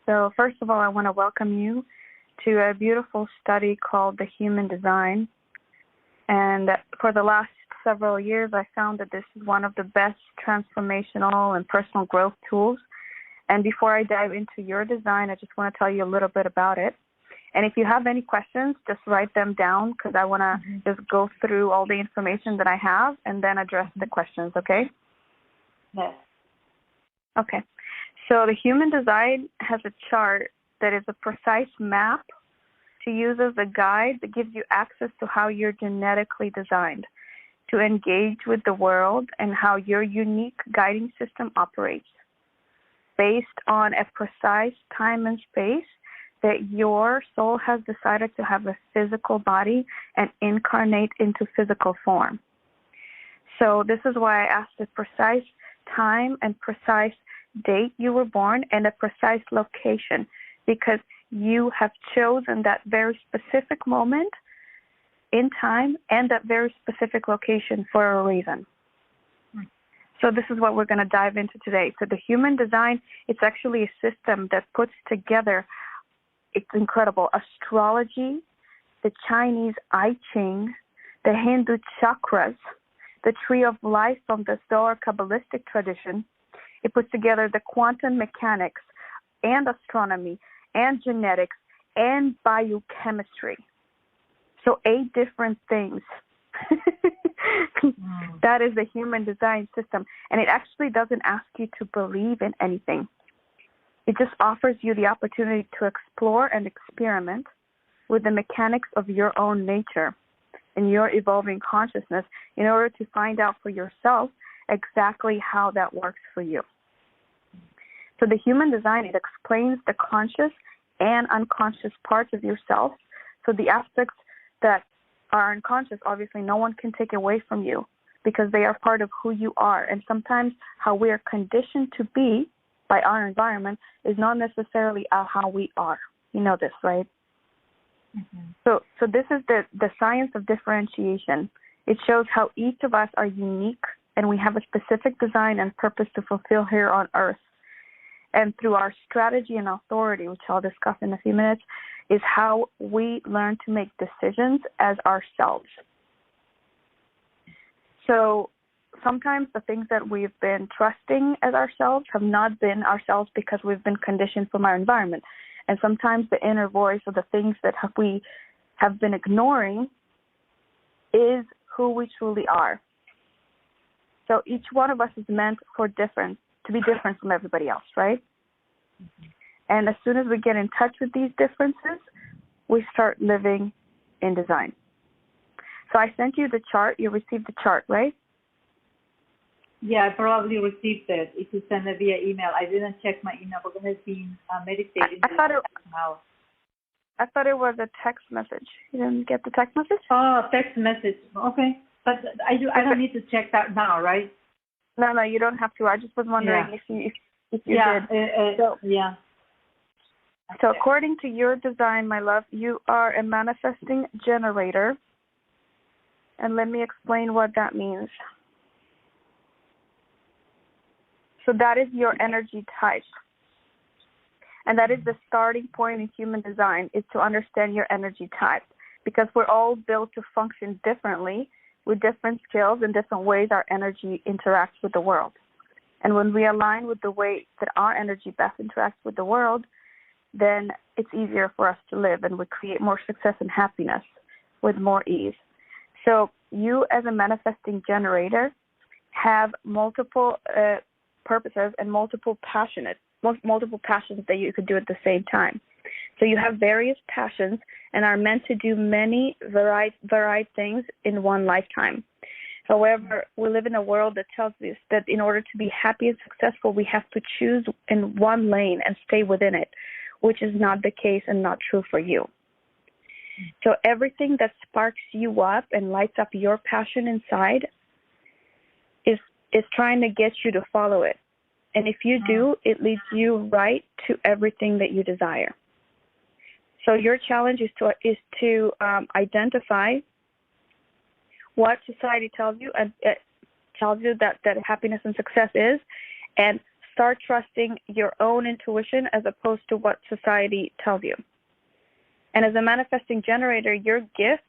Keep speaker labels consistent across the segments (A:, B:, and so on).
A: So first of all, I want to welcome you to a beautiful study called The Human Design. And for the last several years, I found that this is one of the best transformational and personal growth tools. And before I dive into your design, I just want to tell you a little bit about it. And if you have any questions, just write them down because I want to just go through all the information that I have and then address the questions, okay?
B: Yes.
A: Okay. So the Human Design has a chart that is a precise map to use as a guide that gives you access to how you're genetically designed to engage with the world and how your unique guiding system operates based on a precise time and space that your soul has decided to have a physical body and incarnate into physical form. So this is why I asked the precise time and precise date you were born and a precise location, because you have chosen that very specific moment in time and that very specific location for a reason. So this is what we're going to dive into today. So the Human Design, it's actually a system that puts together, it's incredible, astrology, the Chinese I Ching, the Hindu chakras, the Tree of Life from the Zohar Kabbalistic tradition. It puts together the quantum mechanics and astronomy and genetics and biochemistry. So 8 different things. That is the Human Design system. And it actually doesn't ask you to believe in anything. It just offers you the opportunity to explore and experiment with the mechanics of your own nature and your evolving consciousness in order to find out for yourself exactly how that works for you. So the Human Design, it explains the conscious and unconscious parts of yourself. So the aspects that are unconscious, obviously no one can take away from you because they are part of who you are. And sometimes how we are conditioned to be by our environment is not necessarily how we are. You know this, right? So this is the science of differentiation. It shows how each of us are unique and we have a specific design and purpose to fulfill here on Earth. And through our strategy and authority, which I'll discuss in a few minutes, is how we learn to make decisions as ourselves. So sometimes the things that we've been trusting as ourselves have not been ourselves because we've been conditioned from our environment. And sometimes the inner voice or the things that we have been ignoring is who we truly are. So each one of us is meant to be different from everybody else, right? And as soon as we get in touch with these differences, we start living in design. So I sent you the chart. You received the chart, right?
B: Yeah, I probably received it. If you send it via email, I didn't check my email because I've been meditating.
A: I thought it was a text message. You didn't get the text message?
B: Oh, text message. Okay, but I don't need to check that now, right?
A: No, you don't have to. I just was wondering if you did. So according to your design, my love, you are a manifesting generator. And let me explain what that means. So that is your energy type. And that is the starting point in Human Design, is to understand your energy type. Because we're all built to function differently with different skills and different ways our energy interacts with the world. And when we align with the way that our energy best interacts with the world, then it's easier for us to live and we create more success and happiness with more ease. So you as a manifesting generator have multiple purposes and multiple passions that you could do at the same time. So you have various passions and are meant to do many varied things in one lifetime. However, we live in a world that tells us that in order to be happy and successful, we have to choose in one lane and stay within it, which is not the case and not true for you. So everything that sparks you up and lights up your passion inside is trying to get you to follow it. And if you do, it leads you right to everything that you desire. So your challenge is to identify what society tells you and it tells you that happiness and success is, and start trusting your own intuition as opposed to what society tells you. And as a manifesting generator, your gift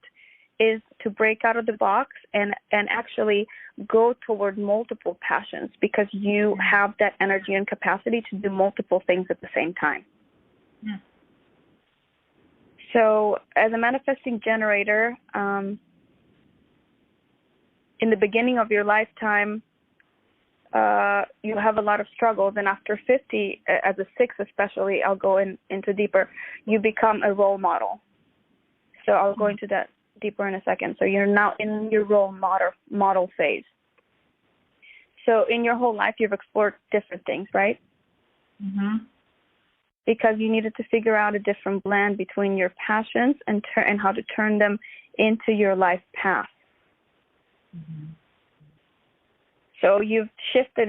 A: is to break out of the box and actually go toward multiple passions, because you have that energy and capacity to do multiple things at the same time.
B: Yeah.
A: So as a manifesting generator, in the beginning of your lifetime, you have a lot of struggles, and after 50, as a 6 especially, I'll go into deeper, you become a role model. So I'll go into that deeper in a second. So you're now in your role model phase. So in your whole life, you've explored different things, right?
B: Mm-hmm.
A: Because you needed to figure out a different blend between your passions and how to turn them into your life path.
B: Mm-hmm.
A: So you've shifted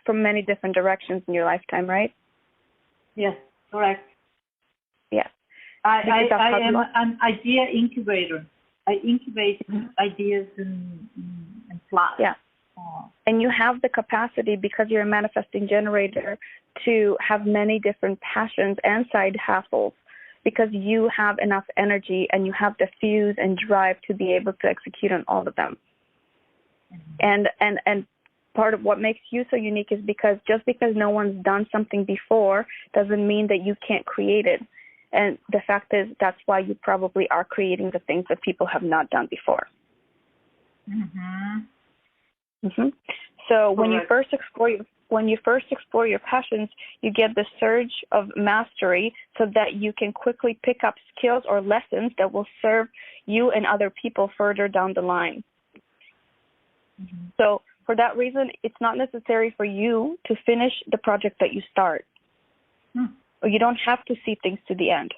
A: from many different directions in your lifetime, right?
B: Yes, correct.
A: Yes.
B: I am an idea incubator. I incubate ideas and plots.
A: Yeah. And you have the capacity, because you're a manifesting generator, to have many different passions and side hustles, because you have enough energy and you have the fuse and drive to be able to execute on all of them. Mm-hmm. And part of what makes you so unique is because just because no one's done something before doesn't mean that you can't create it. And the fact is, that's why you probably are creating the things that people have not done before.
B: Mm-hmm.
A: Mm-hmm. So when you first explore your passions, you get the surge of mastery, so that you can quickly pick up skills or lessons that will serve you and other people further down the line. Mm-hmm. So for that reason, it's not necessary for you to finish the project that you start. Or you don't have to see things to the end.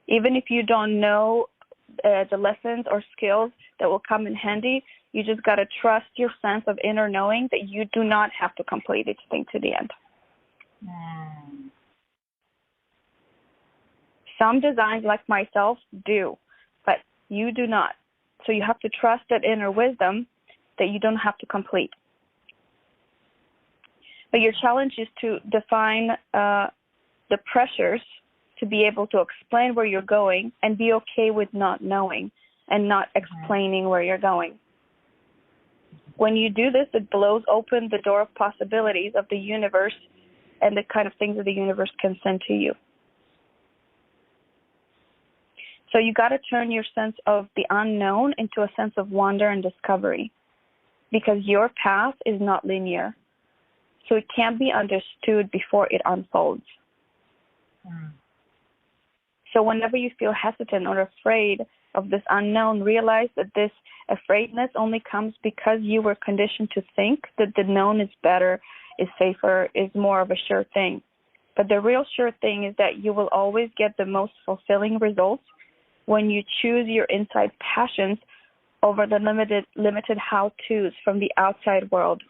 A: Even if you don't know the lessons or skills that will come in handy, you just got to trust your sense of inner knowing that you do not have to complete each thing to the end. Some designs, like myself, do, but you do not. So you have to trust that inner wisdom that you don't have to complete. But your challenge is to define the pressures to be able to explain where you're going and be okay with not knowing and not explaining where you're going. When you do this, it blows open the door of possibilities of the universe and the kind of things that the universe can send to you. So you got to turn your sense of the unknown into a sense of wonder and discovery, because your path is not linear. So it can't be understood before it unfolds. So whenever you feel hesitant or afraid of this unknown, realize that this afraidness only comes because you were conditioned to think that the known is better, is safer, is more of a sure thing. But the real sure thing is that you will always get the most fulfilling results when you choose your inside passions over the limited how-tos from the outside world.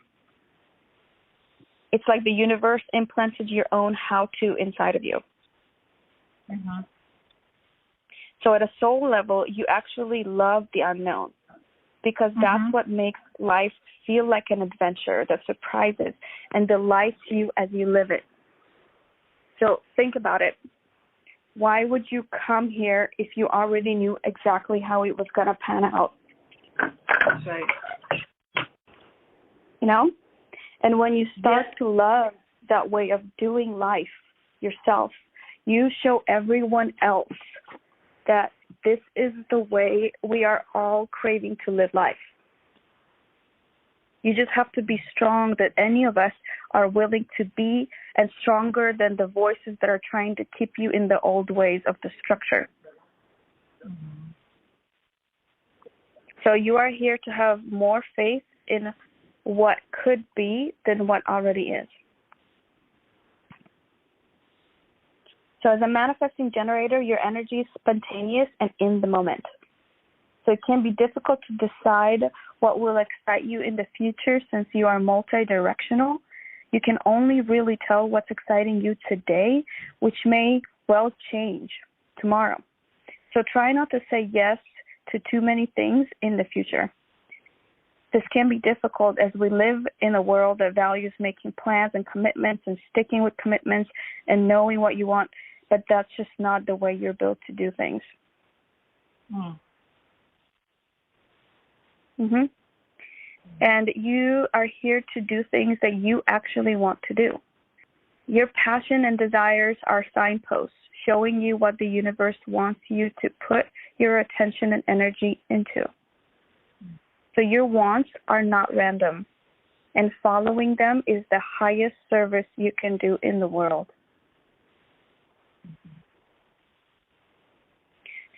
A: It's like the universe implanted your own how-to inside of you. Mm-hmm. So at a soul level, you actually love the unknown, because that's what makes life feel like an adventure that surprises and delights you as you live it. So think about it. Why would you come here if you already knew exactly how it was going to pan out?
B: That's right.
A: You know? And when you start to love that way of doing life yourself, you show everyone else that this is the way we are all craving to live life. You just have to be strong, that any of us are willing to be, and stronger than the voices that are trying to keep you in the old ways of the structure. So you are here to have more faith in what could be than what already is. So as a manifesting generator, your energy is spontaneous and in the moment. So it can be difficult to decide what will excite you in the future, since you are multi-directional. You can only really tell what's exciting you today, which may well change tomorrow. So try not to say yes to too many things in the future. This can be difficult as we live in a world that values making plans and commitments and sticking with commitments and knowing what you want, but that's just not the way you're built to do things. And you are here to do things that you actually want to do. Your passion and desires are signposts showing you what the universe wants you to put your attention and energy into. So your wants are not random, and following them is the highest service you can do in the world.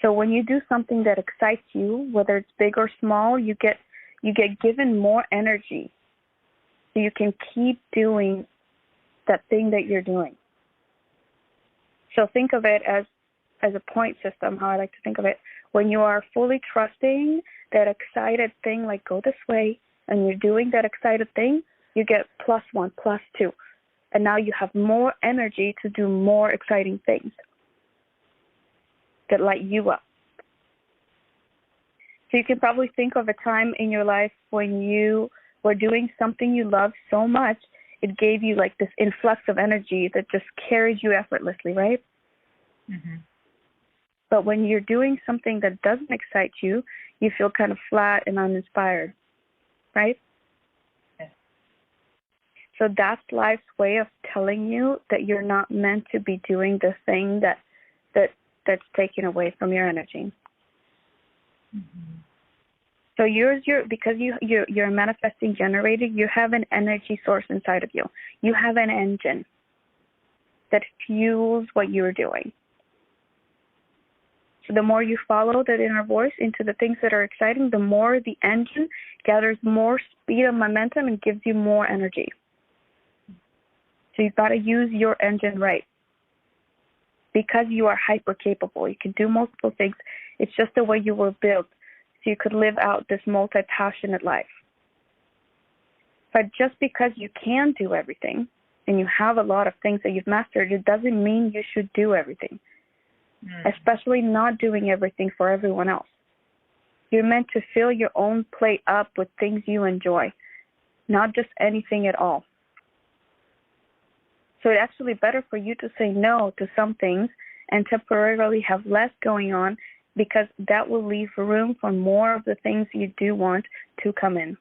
A: So when you do something that excites you, whether it's big or small, you get given more energy so you can keep doing that thing that you're doing. So think of it as a point system, how I like to think of it. When you are fully trusting that excited thing, like go this way, and you're doing that excited thing, you get +1, +2. And now you have more energy to do more exciting things that light you up. So you can probably think of a time in your life when you were doing something you love so much, it gave you like this influx of energy that just carries you effortlessly, right? But when you're doing something that doesn't excite you, you feel kind of flat and uninspired, right? So that's life's way of telling you that you're not meant to be doing the thing that's taken away from your energy. So because you're a manifesting generator, you have an energy source inside of you. You have an engine that fuels what you're doing. So the more you follow that inner voice into the things that are exciting, the more the engine gathers more speed and momentum and gives you more energy. So you've got to use your engine right. Because you are hyper capable, you can do multiple things. It's just the way you were built, so you could live out this multi-passionate life. But just because you can do everything and you have a lot of things that you've mastered, it doesn't mean you should do everything. Especially not doing everything for everyone else. You're meant to fill your own plate up with things you enjoy, not just anything at all. So it's actually better for you to say no to some things and temporarily have less going on, because that will leave room for more of the things you do want to come in.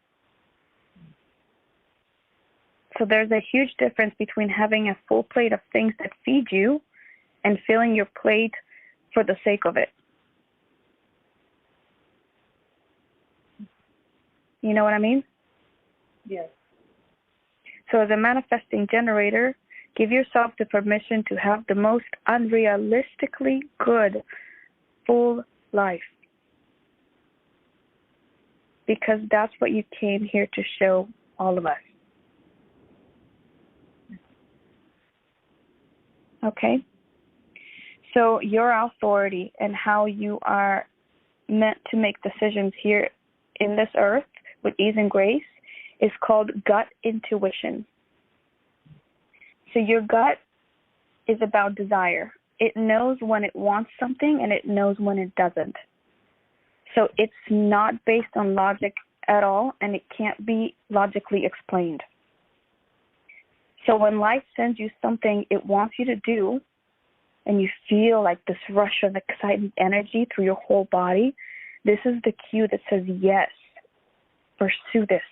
A: So there's a huge difference between having a full plate of things that feed you and filling your plate for the sake of it. You know what I mean?
B: Yes.
A: So as a manifesting generator, give yourself the permission to have the most unrealistically good, full life. Because that's what you came here to show all of us. Okay? So your authority and how you are meant to make decisions here in this earth with ease and grace is called gut intuition. So your gut is about desire. It knows when it wants something and it knows when it doesn't. So it's not based on logic at all, and it can't be logically explained. So when life sends you something it wants you to do, and you feel like this rush of exciting energy through your whole body, this is the cue that says, yes, pursue this.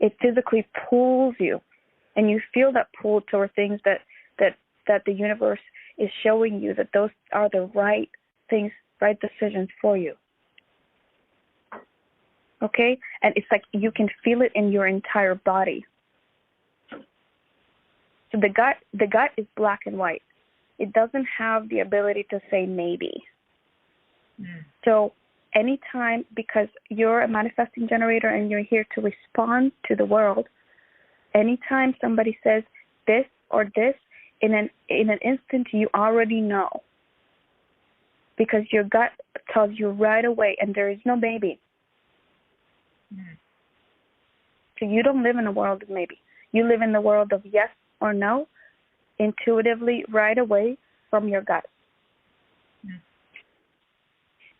A: It physically pulls you, and you feel that pull toward things that the universe is showing you that those are the right things, right decisions for you. Okay? And it's like you can feel it in your entire body. So the gut is black and white. It doesn't have the ability to say maybe. So anytime, because you're a manifesting generator and you're here to respond to the world, anytime somebody says this or this, in an instant you already know. Because your gut tells you right away, and there is no maybe. So you don't live in a world of maybe. You live in the world of yes or no, intuitively, right away from your gut.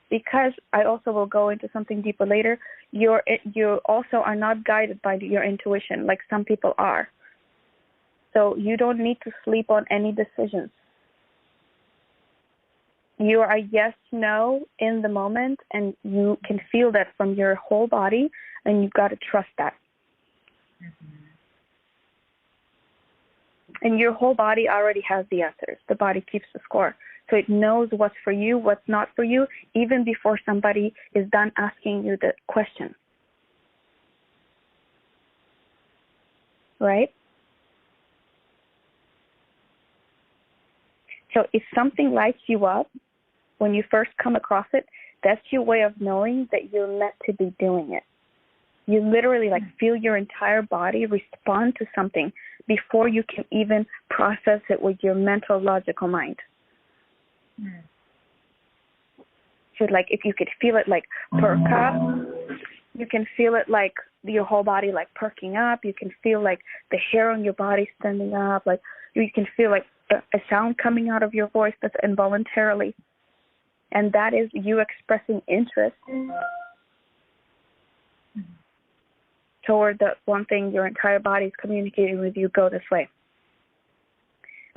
A: because I also will go into something deeper later, you also are not guided by your intuition like some people are. So you don't need to sleep on any decisions. You are a yes, no in the moment, and you can feel that from your whole body, and you've got to trust that. And your whole body already has the answers. The body keeps the score. So it knows what's for you, what's not for you, even before somebody is done asking you the question. Right? So if something lights you up, when you first come across it, that's your way of knowing that you're meant to be doing it. You literally feel your entire body respond to something before you can even process it with your mental, logical mind. So if you could feel it perk up, you can feel it your whole body perking up. You can feel the hair on your body standing up. You can feel a sound coming out of your voice that's involuntarily. And that is you expressing interest toward the one thing your entire body is communicating with you, go this way.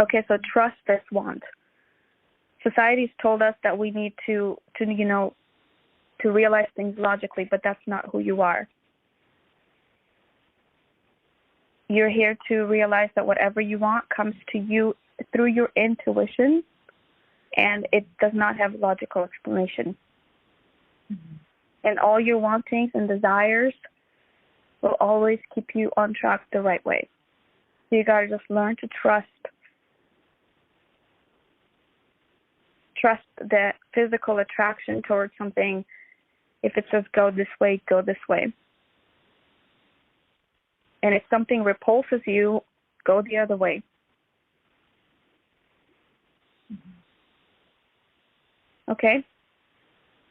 A: Okay, so trust this want. Society's told us that we need to realize things logically, but that's not who you are. You're here to realize that whatever you want comes to you through your intuition, and it does not have logical explanation. And all your wantings and desires will always keep you on track the right way. So you got to just learn to trust the physical attraction towards something. If it says go this way, go this way. And if something repulses you, go the other way. Okay?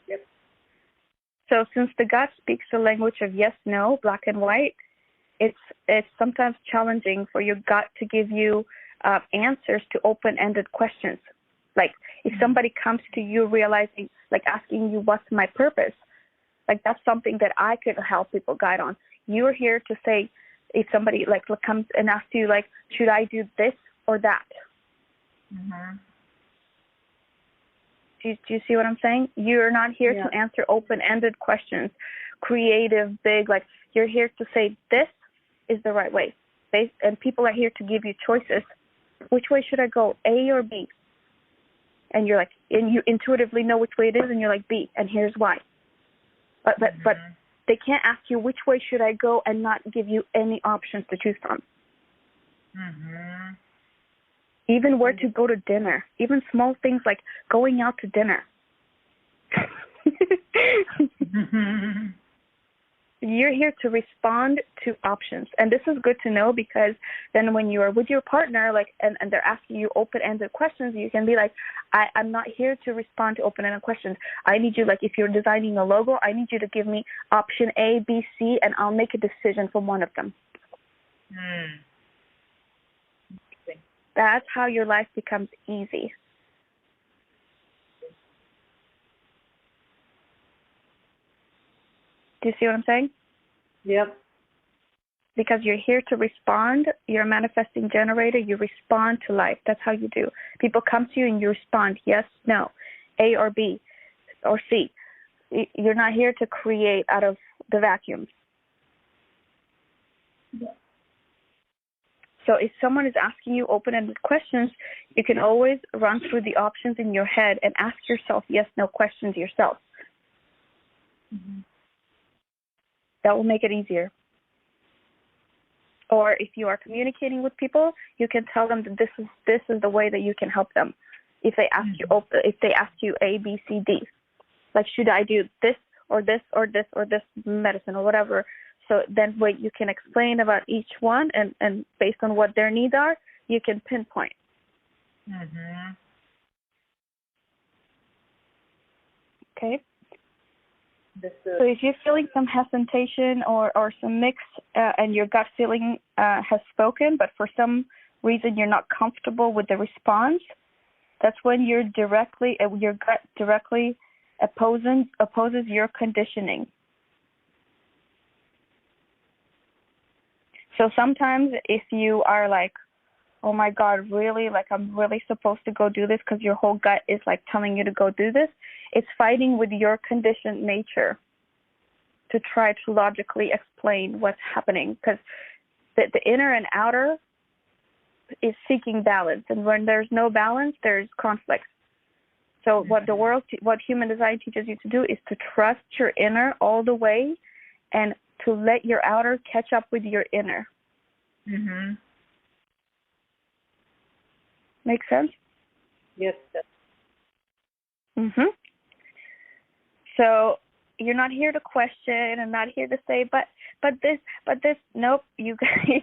B: Yep.
A: So since the gut speaks the language of yes, no, black and white, it's sometimes challenging for your gut to give you answers to open-ended questions. If somebody comes to you realizing, asking you what's my purpose, that's something that I could help people guide on. You're here to say, if somebody comes and asks you should I do this or that? Do you see what I'm saying? You're not here to answer open-ended questions, creative, big. You're here to say this is the right way. And people are here to give you choices. Which way should I go, A or B? And you're and you intuitively know which way it is, and you're B, and here's why. But they can't ask you which way should I go and not give you any options to choose from. Even where to go to dinner, even small things like going out to dinner. You're here to respond to options. And this is good to know, because then when you are with your partner, and they're asking you open-ended questions, you can be I'm not here to respond to open-ended questions. I need you, if you're designing a logo, I need you to give me option A, B, C, and I'll make a decision from one of them. That's how your life becomes easy. Do you see what I'm saying?
B: Yep.
A: Because you're here to respond. You're a manifesting generator. You respond to life. That's how you do. People come to you and you respond, yes, no, A or B or C. You're not here to create out of the vacuum.
B: Yep.
A: So if someone is asking you open-ended questions, you can always run through the options in your head and ask yourself yes, no questions yourself. That will make it easier. Or if you are communicating with people, you can tell them that this is the way that you can help them. If they ask you A, B, C, D, should I do this or this or this or this medicine or whatever. So then what you can explain about each one, and based on what their needs are, you can pinpoint. Okay? So if you're feeling some hesitation or some mix, and your gut feeling has spoken, but for some reason you're not comfortable with the response, that's when your gut directly opposes your conditioning. So sometimes if you are like, oh my God, really? Like, I'm really supposed to go do this because your whole gut is like telling you to go do this. It's fighting with your conditioned nature to try to logically explain what's happening, because the inner and outer is seeking balance. And when there's no balance, there's conflict. So what human design teaches you to do is to trust your inner all the way and to let your outer catch up with your inner.
B: Mm-hmm.
A: Make sense?
B: Yes.
A: Mm-hmm. So you're not here to question and not here to say, but this. Nope. You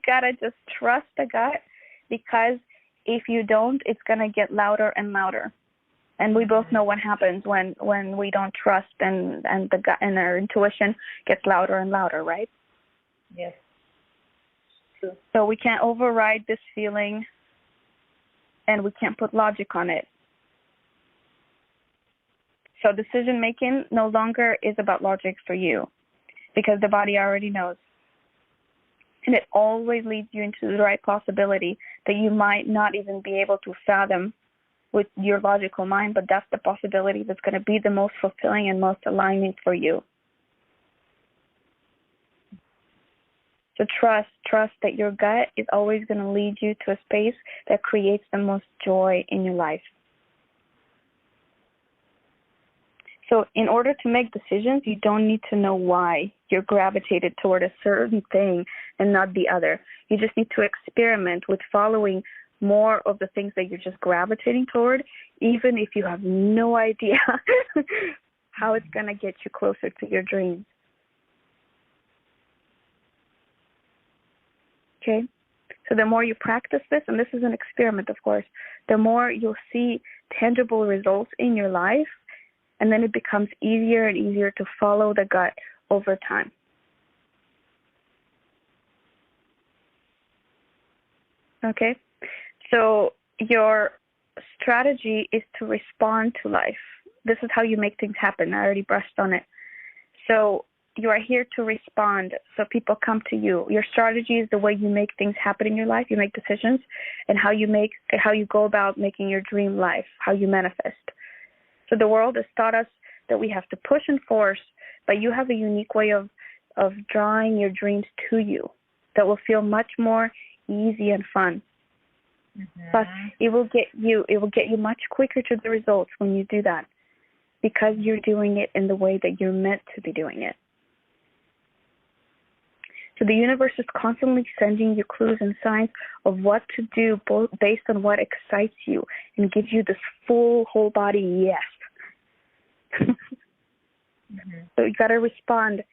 A: gotta just trust the gut, because if you don't, it's gonna get louder and louder. And we both know what happens when we don't trust and the gut and our intuition gets louder and louder, right?
B: Yes. True.
A: So we can't override this feeling, and we can't put logic on it. So decision making no longer is about logic for you, because the body already knows. And it always leads you into the right possibility that you might not even be able to fathom with your logical mind, but that's the possibility that's going to be the most fulfilling and most aligning for you. So trust that your gut is always going to lead you to a space that creates the most joy in your life. So in order to make decisions, you don't need to know why you're gravitated toward a certain thing and not the other. You just need to experiment with following more of the things that you're just gravitating toward, even if you have no idea how it's going to get you closer to your dreams. Okay? So the more you practice this, and this is an experiment, of course, the more you'll see tangible results in your life, and then it becomes easier and easier to follow the gut over time. Okay? So your strategy is to respond to life. This is how you make things happen. I already brushed on it. So you are here to respond. So people come to you. Your strategy is the way you make things happen in your life. You make decisions, and how you go about making your dream life, how you manifest. So the world has taught us that we have to push and force, but you have a unique way of drawing your dreams to you that will feel much more easy and fun. Mm-hmm. Plus, it will get you much quicker to the results when you do that, because you're doing it in the way that you're meant to be doing it. So the universe is constantly sending you clues and signs of what to do, both based on what excites you and gives you this full whole body yes. Mm-hmm. So you got to respond.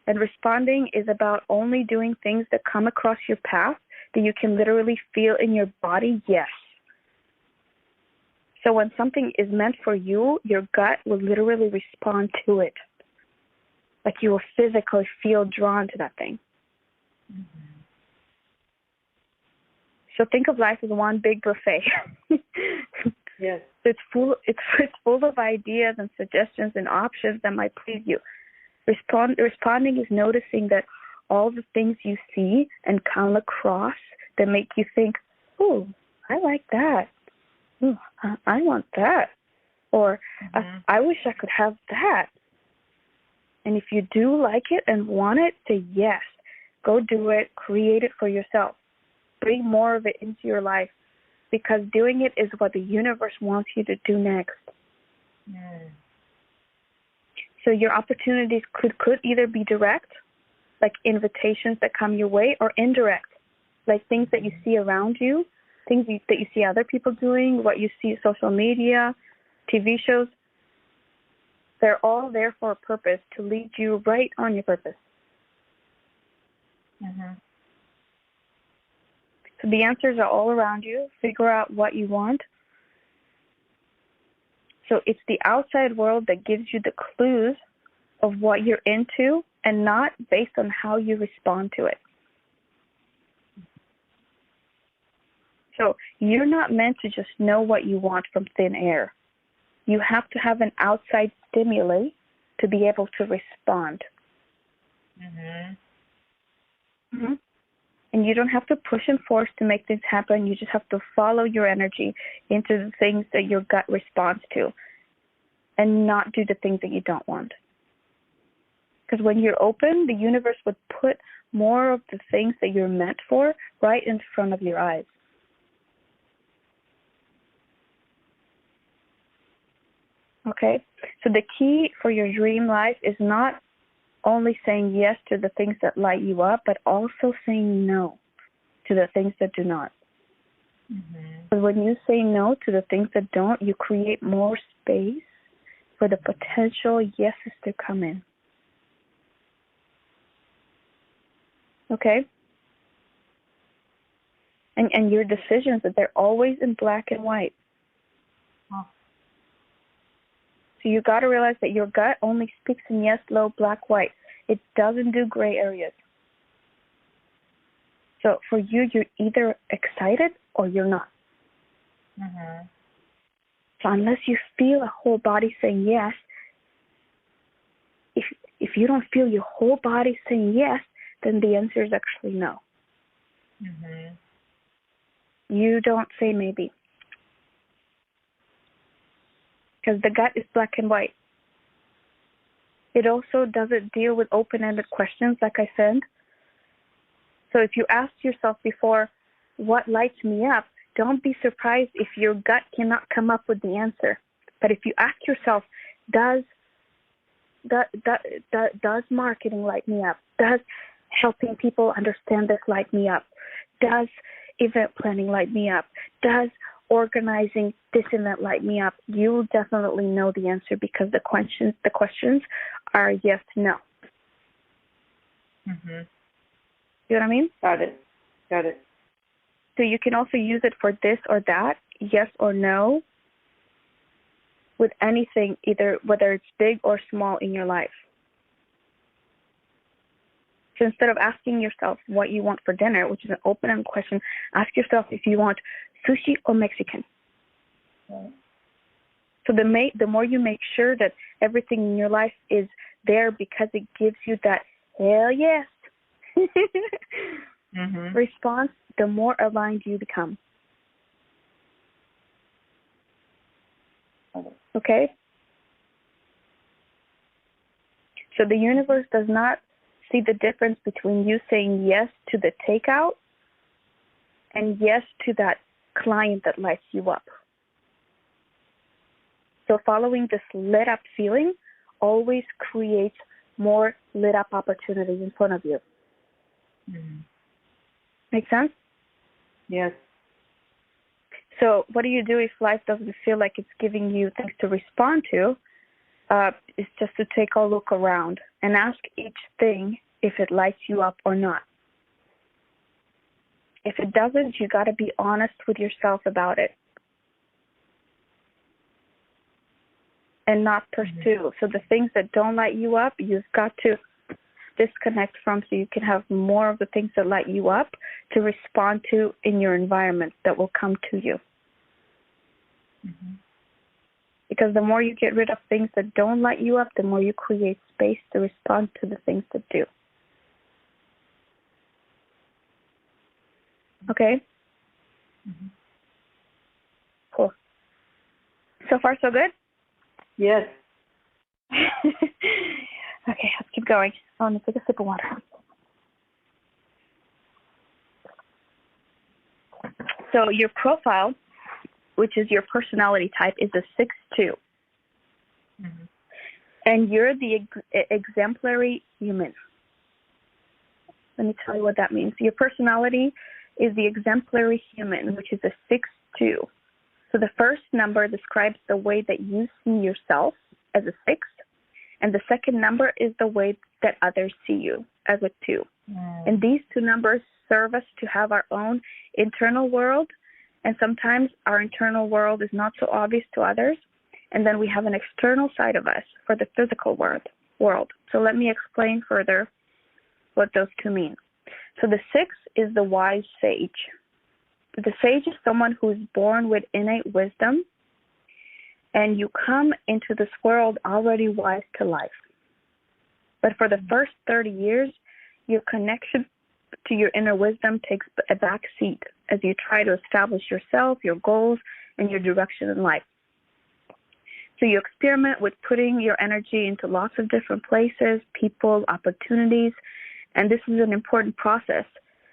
A: And responding is about only doing things that come across your path that you can literally feel in your body, yes. So when something is meant for you, your gut will literally respond to it. Like you will physically feel drawn to that thing. Mm-hmm. So think of life as one big buffet.
B: Yes.
A: It's full of ideas and suggestions and options that might please you. Responding is noticing that all the things you see and come across that make you think, oh, I like that. Ooh, I want that. Or I wish I could have that. And if you do like it and want it, say yes. Go do it. Create it for yourself. Bring more of it into your life, because doing it is what the universe wants you to do next. Mm. So your opportunities could either be direct, like invitations that come your way, or indirect, like things that you see around you, things that you see other people doing, what you see on social media, TV shows. They're all there for a purpose, to lead you right on your purpose. Mm-hmm. So the answers are all around you. Figure out what you want. So it's the outside world that gives you the clues of what you're into, and not based on how you respond to it. So you're not meant to just know what you want from thin air. you have to have an outside stimuli to be able to respond. And you don't have to push and force to make things happen. You just have to follow your energy into the things that your gut responds to and not do the things that you don't want. Because when you're open, the universe would put more of the things that you're meant for right in front of your eyes. Okay? So the key for your dream life is not only saying yes to the things that light you up, but also saying no to the things that do not. But when you say no to the things that don't, you create more space for the potential yeses to come in. Okay? And your decisions, that they're always in black and white. So you got to realize that your gut only speaks in yes, low, black, white. It doesn't do gray areas. So for you, you're either excited or you're not. So unless you feel a whole body saying yes, if you don't feel your whole body saying yes, then the answer is actually no. You don't say maybe. Because the gut is black and white. It also doesn't deal with open-ended questions, like I said. So if you ask yourself before, what lights me up, don't be surprised if your gut cannot come up with the answer. But if you ask yourself, does marketing light me up? Does helping people understand this light me up? Does event planning light me up? Does organizing this event light me up? You will definitely know the answer because the questions are yes, no. You know what I mean?
B: Got it.
A: So you can also use it for this or that, yes or no, with anything, either whether it's big or small in your life. So instead of asking yourself what you want for dinner, which is an open-ended question, ask yourself if you want sushi or Mexican. So the more you make sure that everything in your life is there because it gives you that hell yes response, the more aligned you become. Okay? So the universe does not see the difference between you saying yes to the takeout and yes to that client that lights you up. So following this lit up feeling always creates more lit up opportunities in front of you. Make sense?
B: Yes.
A: So what do you do if life doesn't feel like it's giving you things to respond to? It's just to take a look around and ask each thing if it lights you up or not. If it doesn't, you got to be honest with yourself about it and not pursue. So the things that don't light you up, you've got to disconnect from so you can have more of the things that light you up to respond to in your environment that will come to you. Because the more you get rid of things that don't light you up, the more you create space to respond to the things that do. Okay? Cool. So far, so good?
B: Yes.
A: Okay, let's keep going. I want to take a sip of water. So your profile, which is your personality type, is a 6-2. And you're the exemplary human. Let me tell you what that means. Your personality is the exemplary human, which is a 6-2. So the first number describes the way that you see yourself as a 6, and the second number is the way that others see you as a 2. And these two numbers serve us to have our own internal world, and sometimes our internal world is not so obvious to others, and then we have an external side of us for the physical world. So let me explain further what those two mean. So the 6 is the wise sage. The sage is someone who is born with innate wisdom, and you come into this world already wise to life. But for the first 30 years, your connection to your inner wisdom takes a back seat as you try to establish yourself, your goals, and your direction in life. So you experiment with putting your energy into lots of different places, people, opportunities, and this is an important process.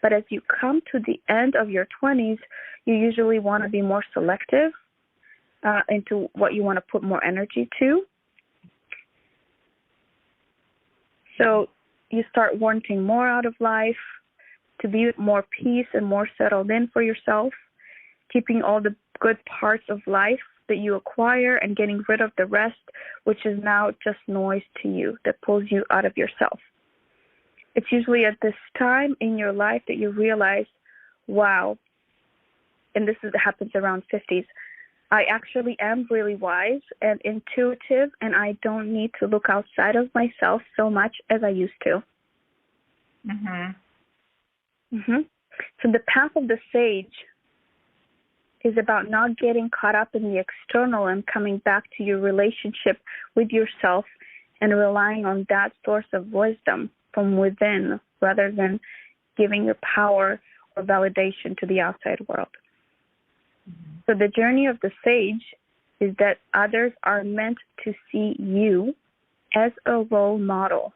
A: But as you come to the end of your 20s, you usually want to be more selective into what you want to put more energy to. So you start wanting more out of life, to be with more peace and more settled in for yourself, keeping all the good parts of life that you acquire and getting rid of the rest, which is now just noise to you that pulls you out of yourself. It's usually at this time in your life that you realize, wow, and this happens around 50s, I actually am really wise and intuitive, and I don't need to look outside of myself so much as I used to. So the path of the sage is about not getting caught up in the external and coming back to your relationship with yourself and relying on that source of wisdom from within rather than giving your power or validation to the outside world. So the journey of the sage is that others are meant to see you as a role model.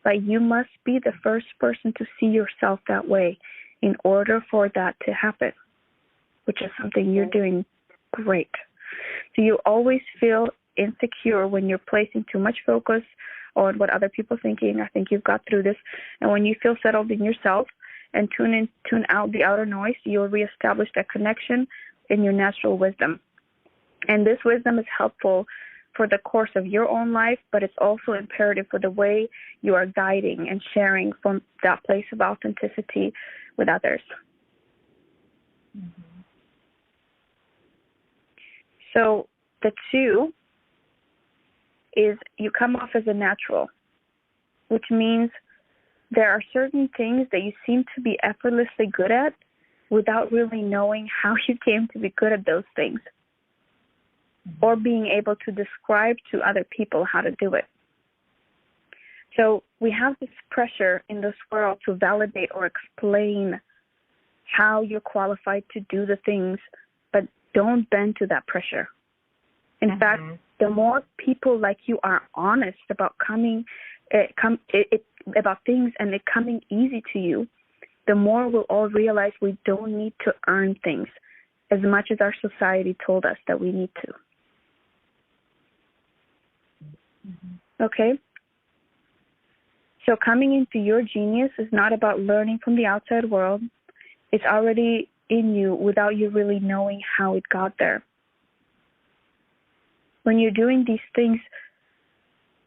A: But you must be the first person to see yourself that way in order for that to happen, which is something you're doing great. So you always feel insecure when you're placing too much focus on what other people are thinking. I think you've got through this. And when you feel settled in yourself and tune out the outer noise, you'll reestablish that connection in your natural wisdom. And this wisdom is helpful for the course of your own life, but it's also imperative for the way you are guiding and sharing from that place of authenticity with others. So the 2 is you come off as a natural, which means there are certain things that you seem to be effortlessly good at without really knowing how you came to be good at those things or being able to describe to other people how to do it. So we have this pressure in this world to validate or explain how you're qualified to do the things, but don't bend to that pressure. In fact, the more people like you are honest about about things and it coming easy to you, the more we'll all realize we don't need to earn things as much as our society told us that we need to. Okay? So coming into your genius is not about learning from the outside world. It's already in you without you really knowing how it got there. When you're doing these things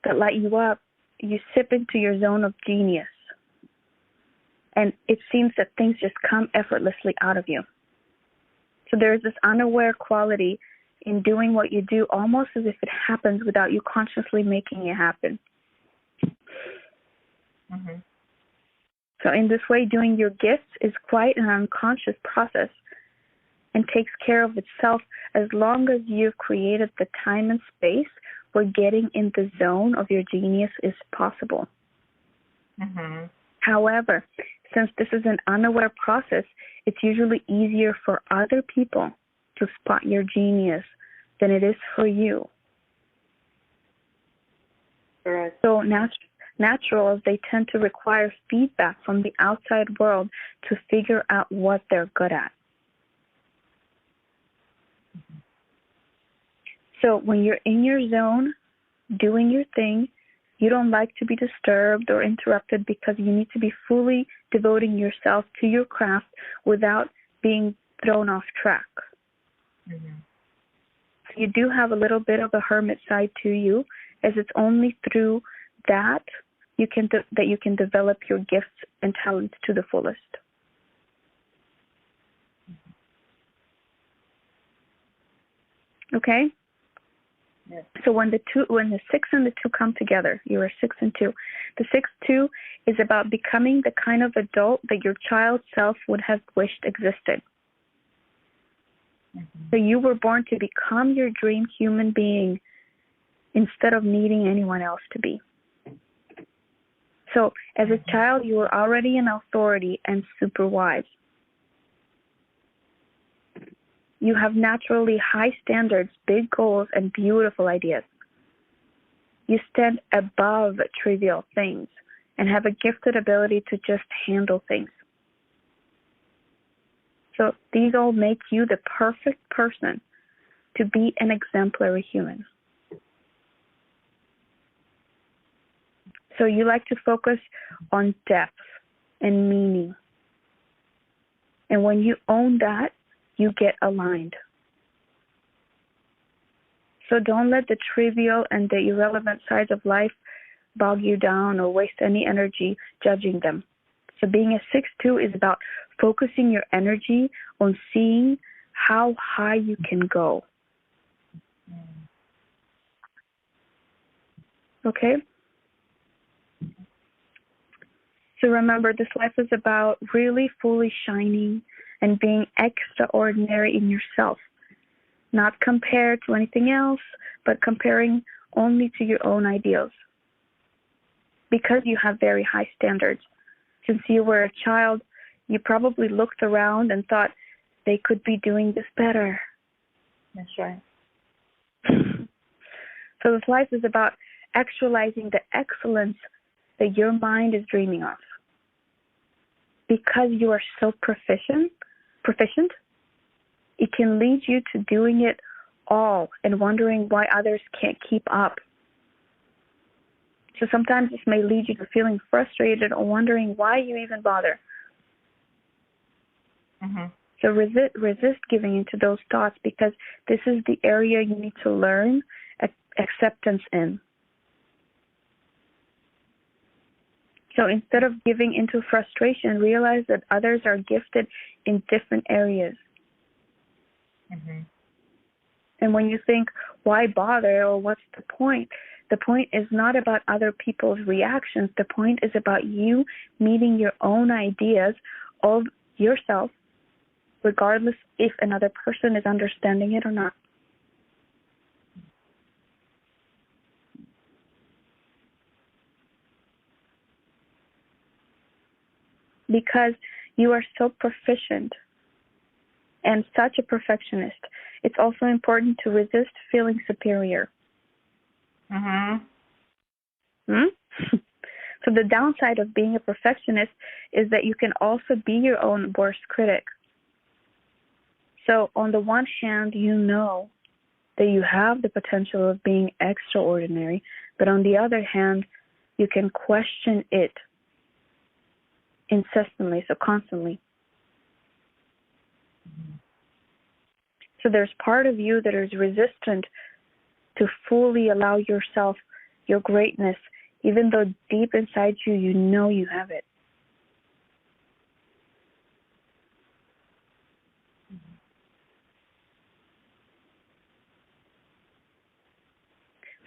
A: that light you up, you sip into your zone of genius. And it seems that things just come effortlessly out of you. So there's this unaware quality in doing what you do almost as if it happens without you consciously making it happen. So in this way, doing your gifts is quite an unconscious process and takes care of itself as long as you've created the time and space where getting in the zone of your genius is possible. However, since this is an unaware process, it's usually easier for other people to spot your genius than it is for you.
B: Correct.
A: So naturals, they tend to require feedback from the outside world to figure out what they're good at. So when you're in your zone, doing your thing, you don't like to be disturbed or interrupted because you need to be fully devoting yourself to your craft without being thrown off track. So you do have a little bit of a hermit side to you, as it's only through that you can develop your gifts and talents to the fullest. Okay?
B: Yes.
A: So when the 6 and the 2 come together, you are 6 and 2. The 6-2 is about becoming the kind of adult that your child self would have wished existed. So you were born to become your dream human being instead of needing anyone else to be. So as a child, you were already an authority and super wise. You have naturally high standards, big goals, and beautiful ideas. You stand above trivial things and have a gifted ability to just handle things. So these all make you the perfect person to be an exemplary human. So you like to focus on depth and meaning. And when you own that, you get aligned. So don't let the trivial and the irrelevant sides of life bog you down or waste any energy judging them. So being a 6-2 is about focusing your energy on seeing how high you can go. Okay? So remember, this life is about really fully shining and being extraordinary in yourself. Not compared to anything else, but comparing only to your own ideals. Because you have very high standards. Since you were a child, you probably looked around and thought they could be doing this better.
B: That's right.
A: So this life is about actualizing the excellence that your mind is dreaming of. Because you are so proficient, it can lead you to doing it all and wondering why others can't keep up. So sometimes this may lead you to feeling frustrated or wondering why you even bother. So resist giving into those thoughts, because this is the area you need to learn acceptance in. So instead of giving into frustration, realize that others are gifted in different areas. And when you think, why bother, or what's the point is not about other people's reactions. The point is about you meeting your own ideas of yourself, regardless if another person is understanding it or not. Because you are so proficient and such a perfectionist, it's also important to resist feeling superior. So the downside of being a perfectionist is that you can also be your own worst critic. So on the one hand, you know that you have the potential of being extraordinary, but on the other hand, you can question it incessantly, so constantly. So there's part of you that is resistant to fully allow yourself your greatness, even though deep inside you, you know you have it.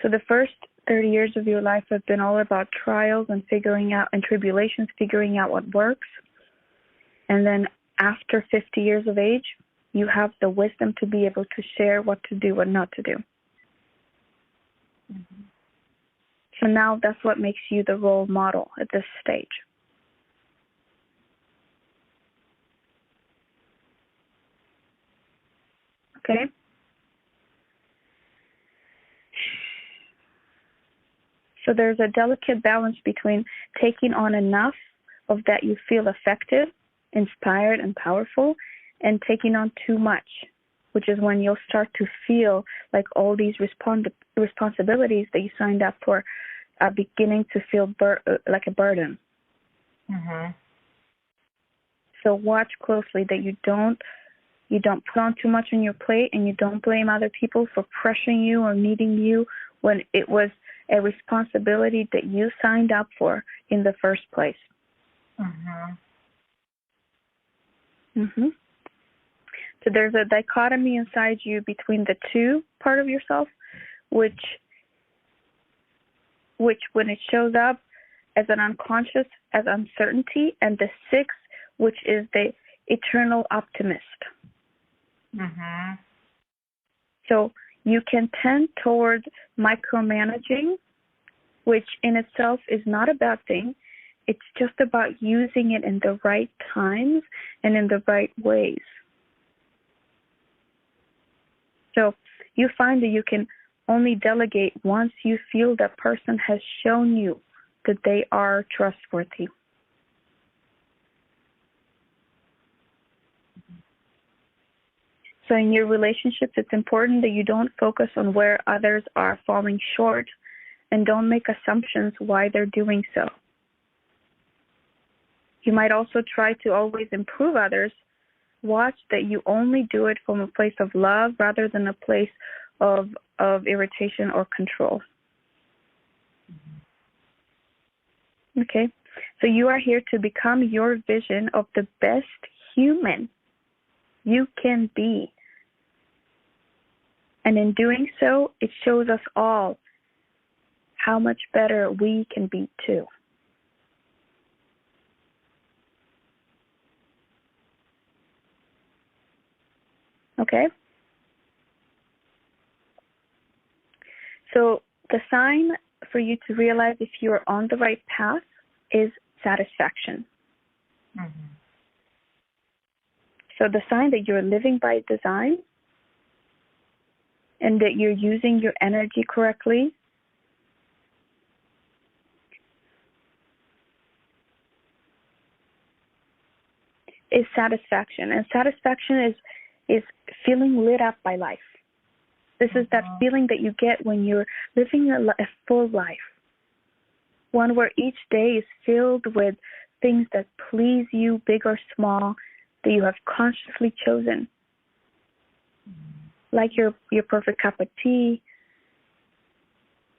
A: So the first 30 years of your life have been all about trials and figuring out, and tribulations, figuring out what works. And then after 50 years of age, you have the wisdom to be able to share what to do, what not to do. So now that's what makes you the role model at this stage. Okay? So there's a delicate balance between taking on enough of that you feel effective, inspired, and powerful, and taking on too much, which is when you'll start to feel like all these responsibilities that you signed up for are beginning to feel like a burden. So watch closely that you don't put on too much on your plate, and you don't blame other people for pressuring you or needing you when it was a responsibility that you signed up for in the first place. So there's a dichotomy inside you between the 2 part of yourself, which when it shows up as an unconscious, as uncertainty, and the 6, which is the eternal optimist.
B: Mhm.
A: So you can tend toward micromanaging, which in itself is not a bad thing. It's just about using it in the right times and in the right ways. So you find that you can only delegate once you feel that person has shown you that they are trustworthy. So in your relationships, it's important that you don't focus on where others are falling short and don't make assumptions why they're doing so. You might also try to always improve others. Watch that you only do it from a place of love rather than a place of irritation or control. Okay? So you are here to become your vision of the best human you can be. And in doing so, it shows us all how much better we can be too. Okay? So the sign for you to realize if you are on the right path is satisfaction.
B: Mhm.
A: So the sign that you're living by design and that you're using your energy correctly is satisfaction. And satisfaction is feeling lit up by life. This is that feeling that you get when you're living a full life. One where each day is filled with things that please you, big or small, that you have consciously chosen. Like your perfect cup of tea,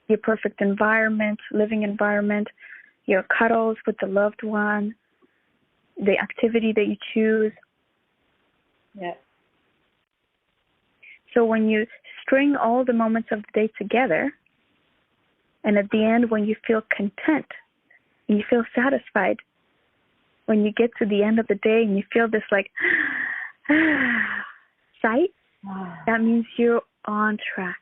A: your perfect environment, living environment, your cuddles with the loved one, the activity that you choose.
B: Yeah.
A: So when you string all the moments of the day together, and at the end when you feel content, and you feel satisfied, when you get to the end of the day and you feel this like sight, that means you're on track.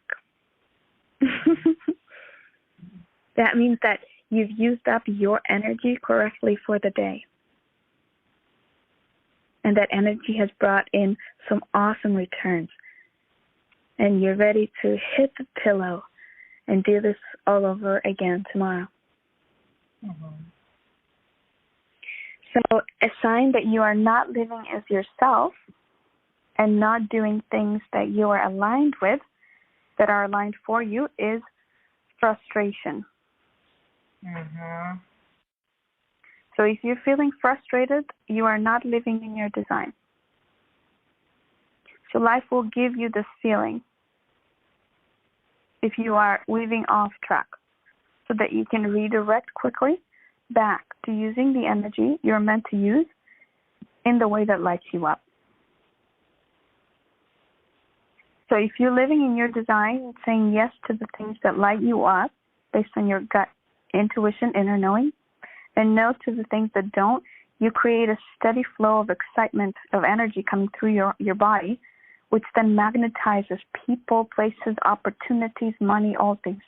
A: That means that you've used up your energy correctly for the day. And that energy has brought in some awesome returns. And you're ready to hit the pillow and do this all over again tomorrow.
B: Mhm.
A: So a sign that you are not living as yourself and not doing things that you are aligned with, that are aligned for you, is frustration.
B: Mhm.
A: So if you're feeling frustrated, you are not living in your design. So life will give you this feeling if you are weaving off track, so that you can redirect quickly back to using the energy you're meant to use in the way that lights you up. So if you're living in your design and saying yes to the things that light you up based on your gut intuition, inner knowing, and no to the things that don't, you create a steady flow of excitement, of energy coming through your body, which then magnetizes people, places, opportunities, money, all things.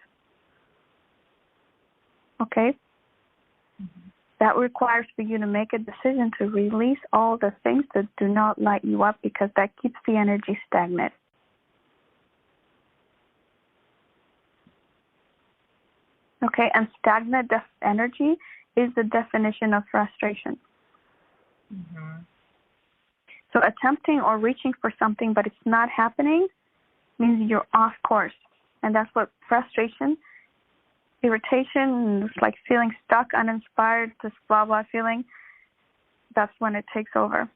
A: Okay?
B: Mhm.
A: That requires for you to make a decision to release all the things that do not light you up, because that keeps the energy stagnant. Okay, and stagnant energy is the definition of frustration.
B: Mhm.
A: So attempting or reaching for something but it's not happening means you're off course. And that's what frustration, irritation, it's like feeling stuck, uninspired, this blah blah feeling, that's when it takes over.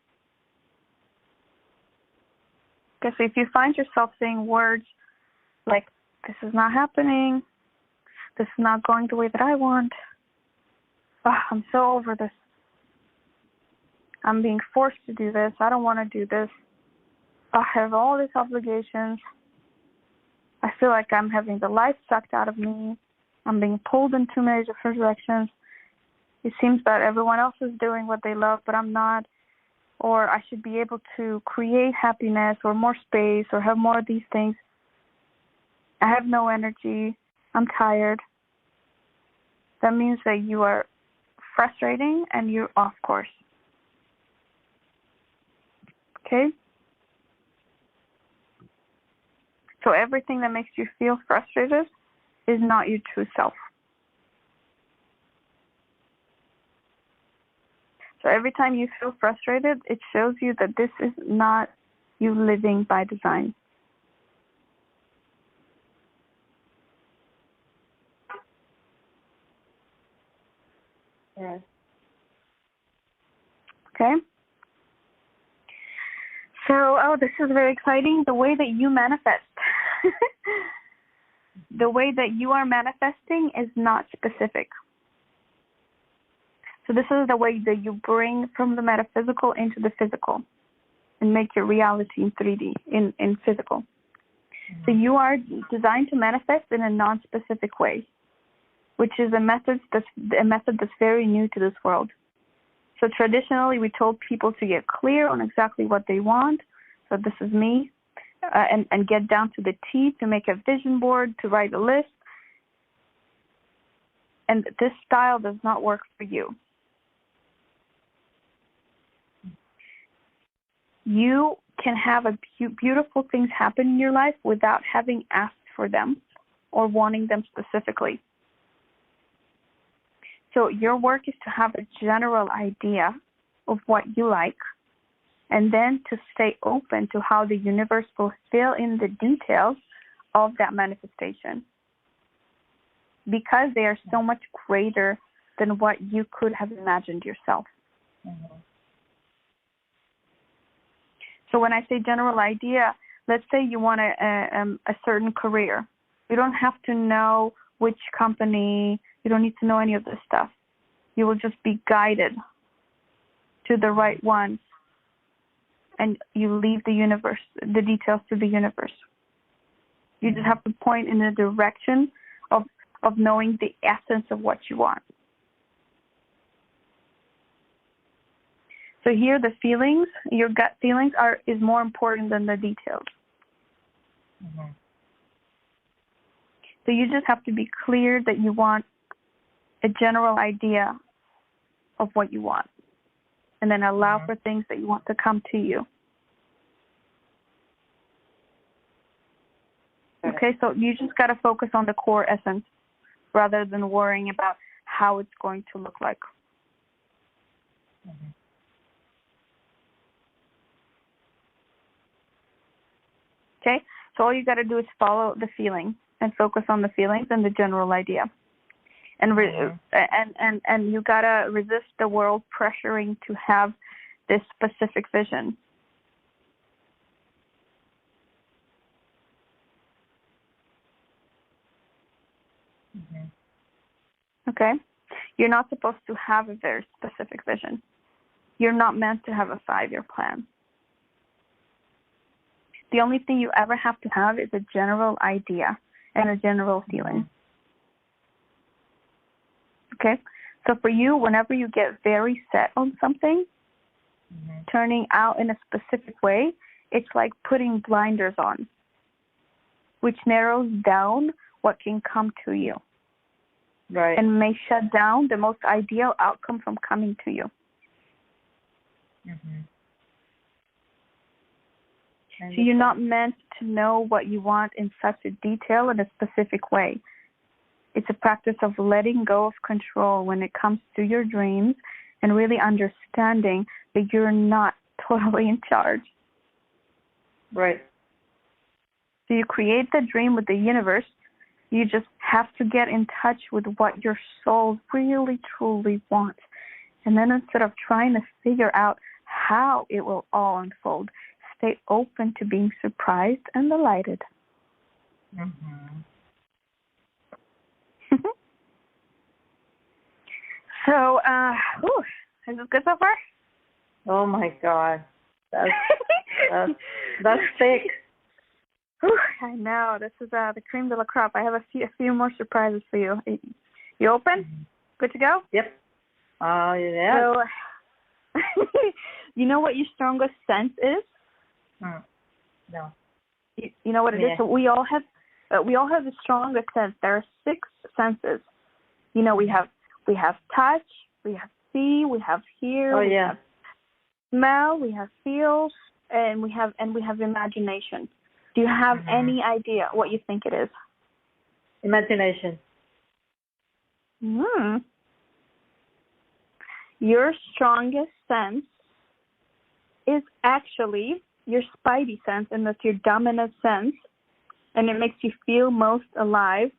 A: Okay, so if you find yourself saying words like, this is not happening, this is not going the way that I want, I'm so over this, I'm being forced to do this, I don't want to do this, I have all these obligations, I feel like I'm having the life sucked out of me, I'm being pulled in too many different directions, it seems that everyone else is doing what they love, but I'm not, or I should be able to create happiness or more space or have more of these things. I have no energy. I'm tired. That means that you are frustrating and you're off course. Okay? So everything that makes you feel frustrated is not your true self. So every time you feel frustrated, it shows you that this is not you living by design.
B: Right.
A: Okay? So, this is very exciting. The way that you manifest. The way that you are manifesting is not specific. So this is the way that you bring from the metaphysical into the physical and make your reality in 3D, in physical. Mm-hmm. So you are designed to manifest in a non-specific way, which is a method that's very new to this world. So traditionally, we told people to get clear on exactly what they want. So this is me, and get down to the T to make a vision board, to write a list. And this style does not work for you. You can have beautiful things happen in your life without having asked for them or wanting them specifically. So your work is to have a general idea of what you like, and then to stay open to how the universe will fill in the details of that manifestation, because they are so much greater than what you could have imagined yourself. Mm-hmm. So when I say general idea, let's say you want a certain career. You don't have to know which company. You don't need to know any of this stuff. You will just be guided to the right one, and you leave the details to the universe. You just have to point in the direction of knowing the essence of what you want. So here the feelings, your gut feelings is more important than the details. Mm-hmm. So you just have to be clear that you want a general idea of what you want, and then allow for things that you want to come to you. Okay, so you just got to focus on the core essence rather than worrying about how it's going to look like. Mm-hmm. Okay, so all you got to do is follow the feeling and focus on the feelings and the general idea. And and you got to resist the world pressuring to have this specific vision. Mm-hmm. Okay? You're not supposed to have a very specific vision. You're not meant to have a 5-year plan. The only thing you ever have to have is a general idea and a general feeling. Okay? So for you, whenever you get very set on something, turning out in a specific way, it's like putting blinders on, which narrows down what can come to you. Right. And may shut down the most ideal outcome from coming to you. Mm-hmm. So you're not meant to know what you want in such a detail in a specific way. It's a practice of letting go of control when it comes to your dreams and really understanding that you're not totally in charge. Right. So you create the dream with the universe. You just have to get in touch with what your soul really, truly wants. And then instead of trying to figure out how it will all unfold, stay open to being surprised and delighted. Mm-hmm. So, is this good so far?
B: Oh my God, that's thick.
A: I know, this is the cream de la crop. I have a few more surprises for you. You open? Mm-hmm. Good to go?
B: Yep. Yeah.
A: You know what your strongest sense is?
B: No.
A: You know what it is? So we all have the strongest sense. There are 6 senses. You know, we have touch, we have see, we have hear, we have smell, we have feel, and we have imagination. Do you have any idea what you think it is?
B: Imagination.
A: Your strongest sense is actually your spidey sense, and that's your dominant sense, and it makes you feel most alive.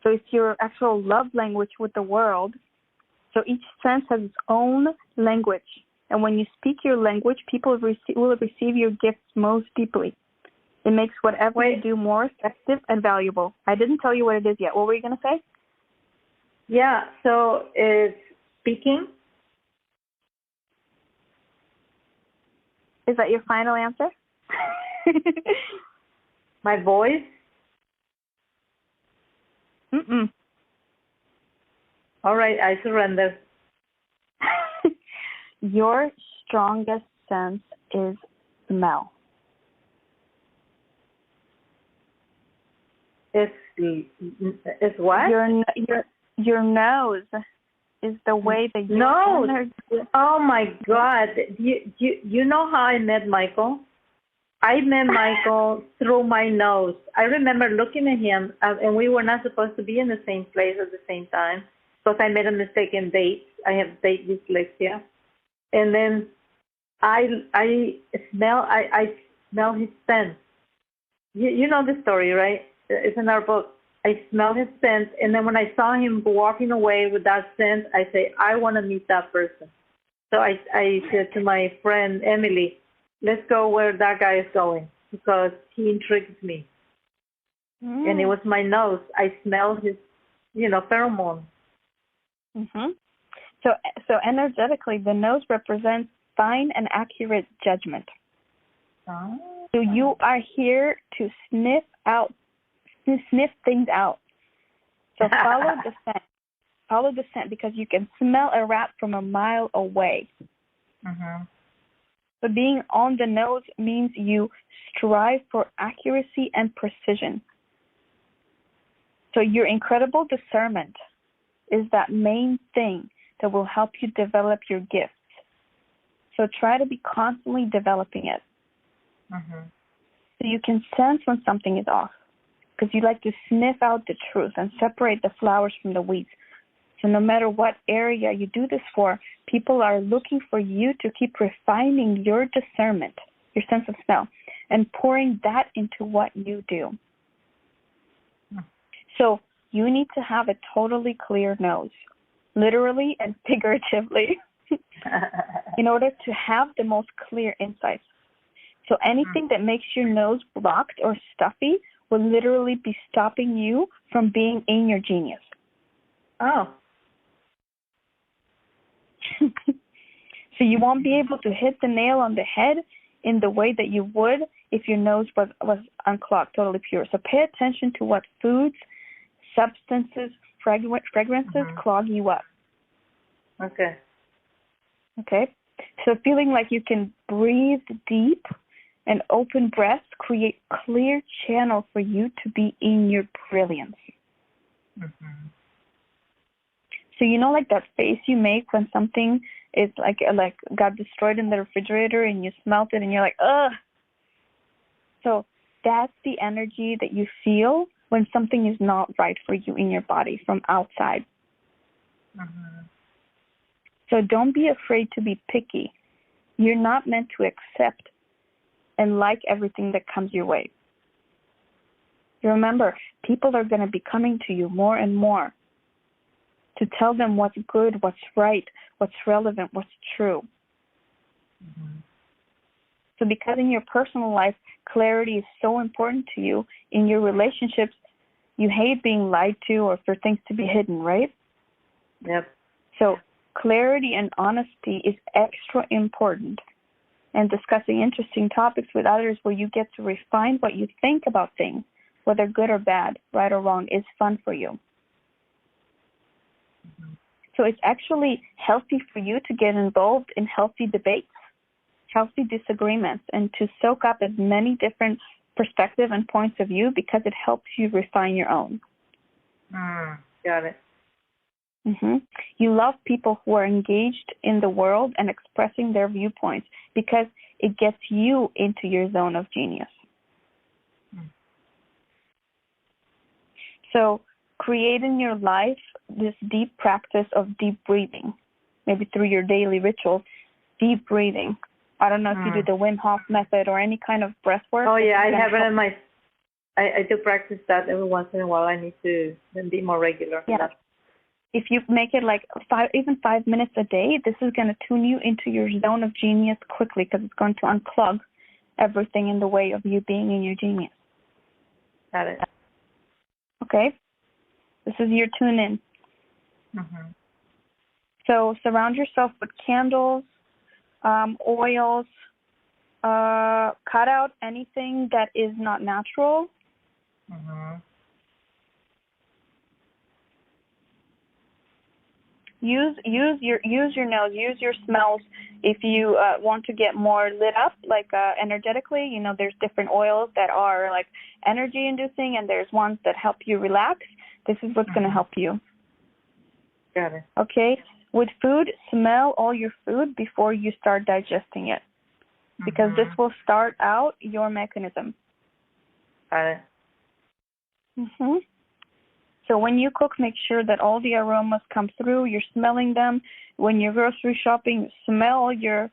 A: So it's your actual love language with the world. So each sense has its own language, and when you speak your language, people will receive your gifts most deeply. It makes whatever you do more effective and valuable. I didn't tell you what it is yet. What were you going to say?
B: Yeah, so it's speaking.
A: Is that your final answer?
B: My voice? All right, I surrender.
A: Your strongest sense is smell.
B: It's what?
A: Your nose is the way that you
B: Oh my God! You know how I met Michael? I met Michael through my nose. I remember looking at him, and we were not supposed to be in the same place at the same time because I made a mistake in dates. I have date dyslexia, and then I smell his scent. You know the story, right? It's in our book. I smelled his scent, and then when I saw him walking away with that scent, I say, I want to meet that person. So I said to my friend Emily, let's go where that guy is going because he intrigues me. And it was my nose. I smelled his, pheromone.
A: So energetically, the nose represents fine and accurate judgment. So you are here to sniff things out. So follow the scent. Follow the scent because you can smell a rat from a mile away. So being on the nose means you strive for accuracy and precision. So your incredible discernment is that main thing that will help you develop your gifts. So try to be constantly developing it. So you can sense when something is off because you like to sniff out the truth and separate the flowers from the weeds. So no matter what area you do this for, people are looking for you to keep refining your discernment, your sense of smell, and pouring that into what you do. So you need to have a totally clear nose, literally and figuratively, in order to have the most clear insights. So anything that makes your nose blocked or stuffy will literally be stopping you from being in your genius.
B: Oh.
A: So you won't be able to hit the nail on the head in the way that you would if your nose was unclogged, totally pure. So pay attention to what foods, substances, fragrances clog you up.
B: Okay.
A: So feeling like you can breathe deep and open breaths create clear channel for you to be in your brilliance. So like that face you make when something is like got destroyed in the refrigerator and you smelt it and you're like, ugh. So that's the energy that you feel when something is not right for you in your body from outside. So don't be afraid to be picky. You're not meant to accept and like everything that comes your way. Remember, people are going to be coming to you more and more to tell them what's good, what's right, what's relevant, what's true. So because in your personal life, clarity is so important to you, in your relationships, you hate being lied to or for things to be hidden, right?
B: Yep.
A: So clarity and honesty is extra important. And discussing interesting topics with others where you get to refine what you think about things, whether good or bad, right or wrong, is fun for you. So it's actually healthy for you to get involved in healthy debates, healthy disagreements, and to soak up as many different perspectives and points of view because it helps you refine your own.
B: Got it.
A: You love people who are engaged in the world and expressing their viewpoints because it gets you into your zone of genius. So create in your life this deep practice of deep breathing, maybe through your daily rituals, deep breathing. I don't know if you do the Wim Hof method or any kind of breath work.
B: Oh, yeah, I have it in my, I do practice that every once in a while. I need to be more regular.
A: Yeah. If you make it like 5 minutes a day, this is going to tune you into your zone of genius quickly because it's going to unclog everything in the way of you being in your genius.
B: Got it.
A: Okay? This is your tune in. So surround yourself with candles, oils, cut out anything that is not natural. Use your nose, use your smells if you want to get more lit up, like energetically. You know, there's different oils that are like energy inducing, and there's ones that help you relax. This is what's going to help you.
B: Got it.
A: Okay. With food, smell all your food before you start digesting it, because this will start out your mechanism.
B: Got it.
A: So when you cook, make sure that all the aromas come through. You're smelling them. When you're grocery shopping, smell your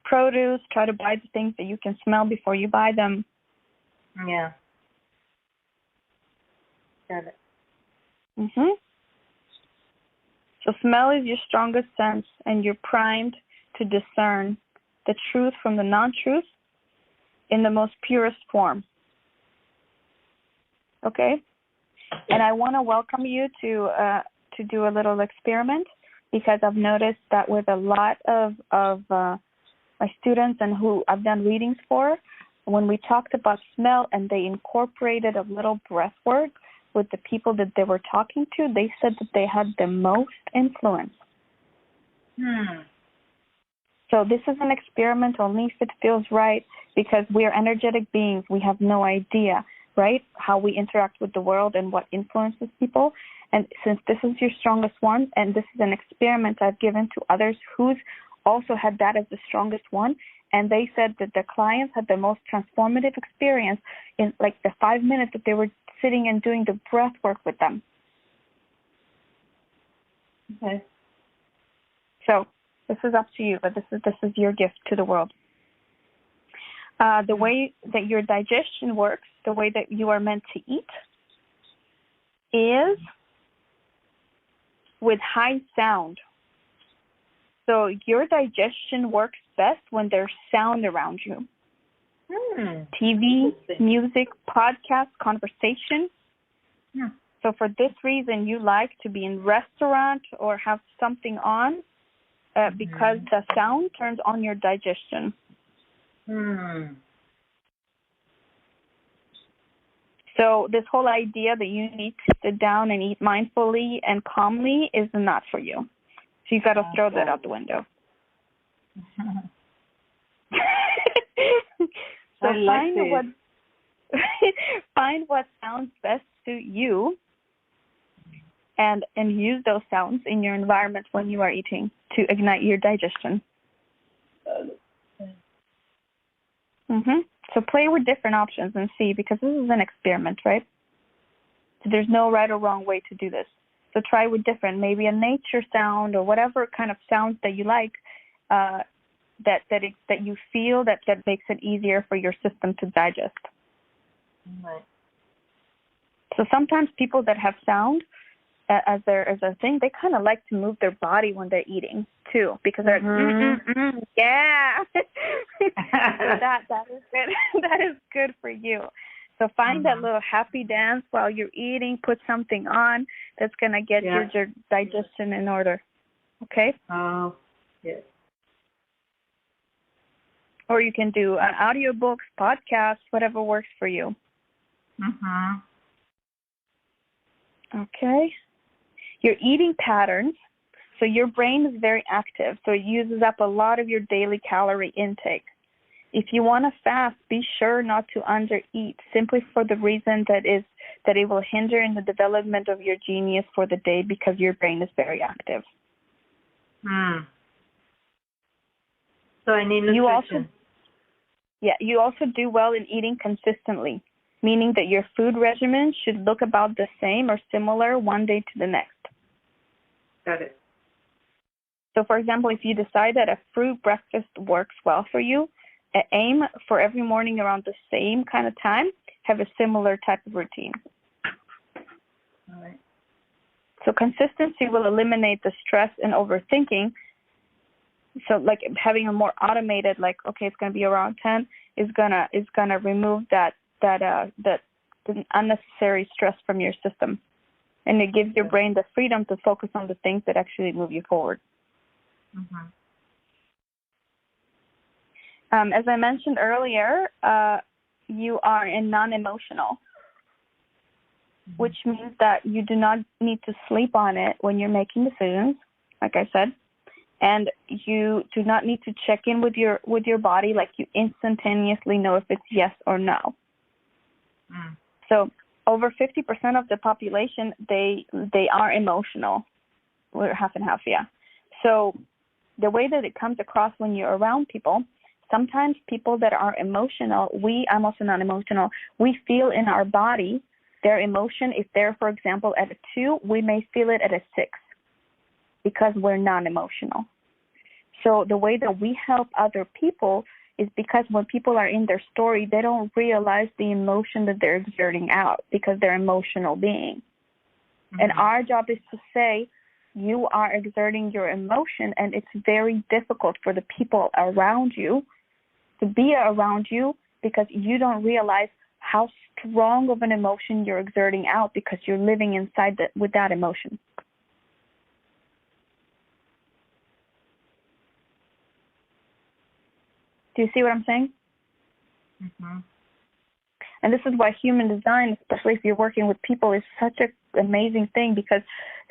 A: produce. Try to buy the things that you can smell before you buy them.
B: Yeah. Got it.
A: So smell is your strongest sense, and you're primed to discern the truth from the non-truth in the most purest form. Okay? And I want to welcome you to do a little experiment, because I've noticed that with a lot of my students and who I've done readings for, when we talked about smell and they incorporated a little breath work with the people that they were talking to, they said that they had the most influence. So this is an experiment only if it feels right, because we are energetic beings. We have no idea, right, how we interact with the world and what influences people. And since this is your strongest one, and this is an experiment I've given to others who's also had that as the strongest one, and they said that the clients had the most transformative experience in like the 5 minutes that they were sitting and doing the breath work with them.
B: Okay.
A: So this is up to you, but this is your gift to the world. The way that your digestion works, the way that you are meant to eat, is with high sound. So your digestion works best when there's sound around you. TV, music, podcast, conversation. So for this reason, you like to be in restaurant or have something on because the sound turns on your digestion. So this whole idea that you need to sit down and eat mindfully and calmly is not for you. So you got to throw that out the window. So find what sounds best to you, and use those sounds in your environment when you are eating to ignite your digestion. So play with different options and see, because this is an experiment, right? So there's no right or wrong way to do this. So try with different, maybe a nature sound or whatever kind of sounds that you like, that you feel that makes it easier for your system to digest.
B: Right.
A: So sometimes people that have sound as a thing, they kind of like to move their body when they're eating too, because they're yeah. So that is good. That is good for you. So find that little happy dance while you're eating. Put something on that's gonna get your digestion in order. Okay.
B: Oh, yes.
A: Or you can do an audiobooks, podcast, whatever works for you. Okay. Your eating patterns. So your brain is very active, so it uses up a lot of your daily calorie intake. If you want to fast, be sure not to undereat, simply for the reason that it will hinder in the development of your genius for the day because your brain is very active.
B: So I need nutrition.
A: You also do well in eating consistently, meaning that your food regimen should look about the same or similar one day to the next.
B: Got it.
A: So, for example, if you decide that a fruit breakfast works well for you, aim for every morning around the same kind of time, have a similar type of routine.
B: All right.
A: So consistency will eliminate the stress and overthinking. So like having a more automated, like, okay, it's going to be around 10 is gonna remove that unnecessary stress from your system. And it gives your brain the freedom to focus on the things that actually move you forward.
B: Mm-hmm.
A: As I mentioned earlier, you are a non-emotional, which means that you do not need to sleep on it when you're making decisions, like I said, and you do not need to check in with your body, like you instantaneously know if it's yes or no. So over 50% of the population, they are emotional. We're half and half, yeah. So the way that it comes across when you're around people, sometimes people that are emotional, I'm also not emotional, we feel in our body their emotion. If they're, for example, at a 2, we may feel it at a 6 because we're non-emotional. So the way that we help other people is because when people are in their story, they don't realize the emotion that they're exerting out because they're emotional beings. Mm-hmm. And our job is to say, you are exerting your emotion, and it's very difficult for the people around you to be around you because you don't realize how strong of an emotion you're exerting out because you're living inside with that emotion. Do you see what I'm saying?
B: Mm-hmm.
A: And this is why human design, especially if you're working with people, is such an amazing thing, because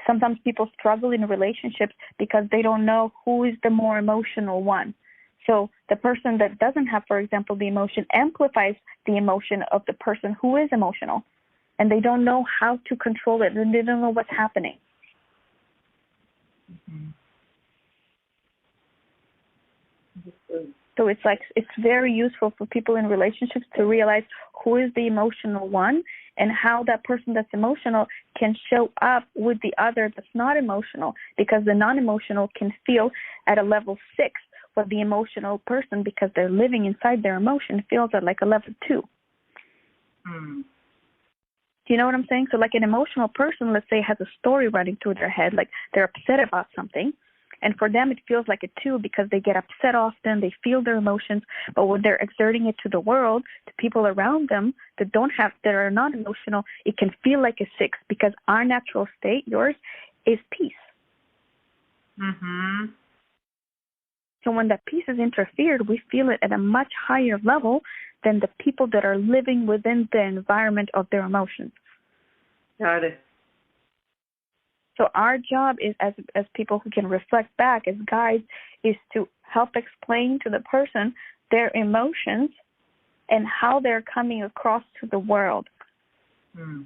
A: sometimes people struggle in relationships because they don't know who is the more emotional one. So the person that doesn't have, for example, the emotion amplifies the emotion of the person who is emotional, and they don't know how to control it, and they don't know what's happening.
B: Mm-hmm.
A: So it's very useful for people in relationships to realize who is the emotional one and how that person that's emotional can show up with the other that's not emotional, because the non-emotional can feel at a level 6, but the emotional person, because they're living inside their emotion, feels at like a level 2.
B: Mm.
A: Do you know what I'm saying? So like an emotional person, let's say, has a story running through their head, like they're upset about something. And for them, it feels like a 2 because they get upset often. They feel their emotions. But when they're exerting it to the world, to people around them that are not emotional, it can feel like a 6 because our natural state, yours, is peace.
B: Mm-hmm.
A: So when that peace is interfered, we feel it at a much higher level than the people that are living within the environment of their emotions.
B: Got it.
A: So our job is, as people who can reflect back as guides, is to help explain to the person their emotions and how they're coming across to the world.
B: Mm.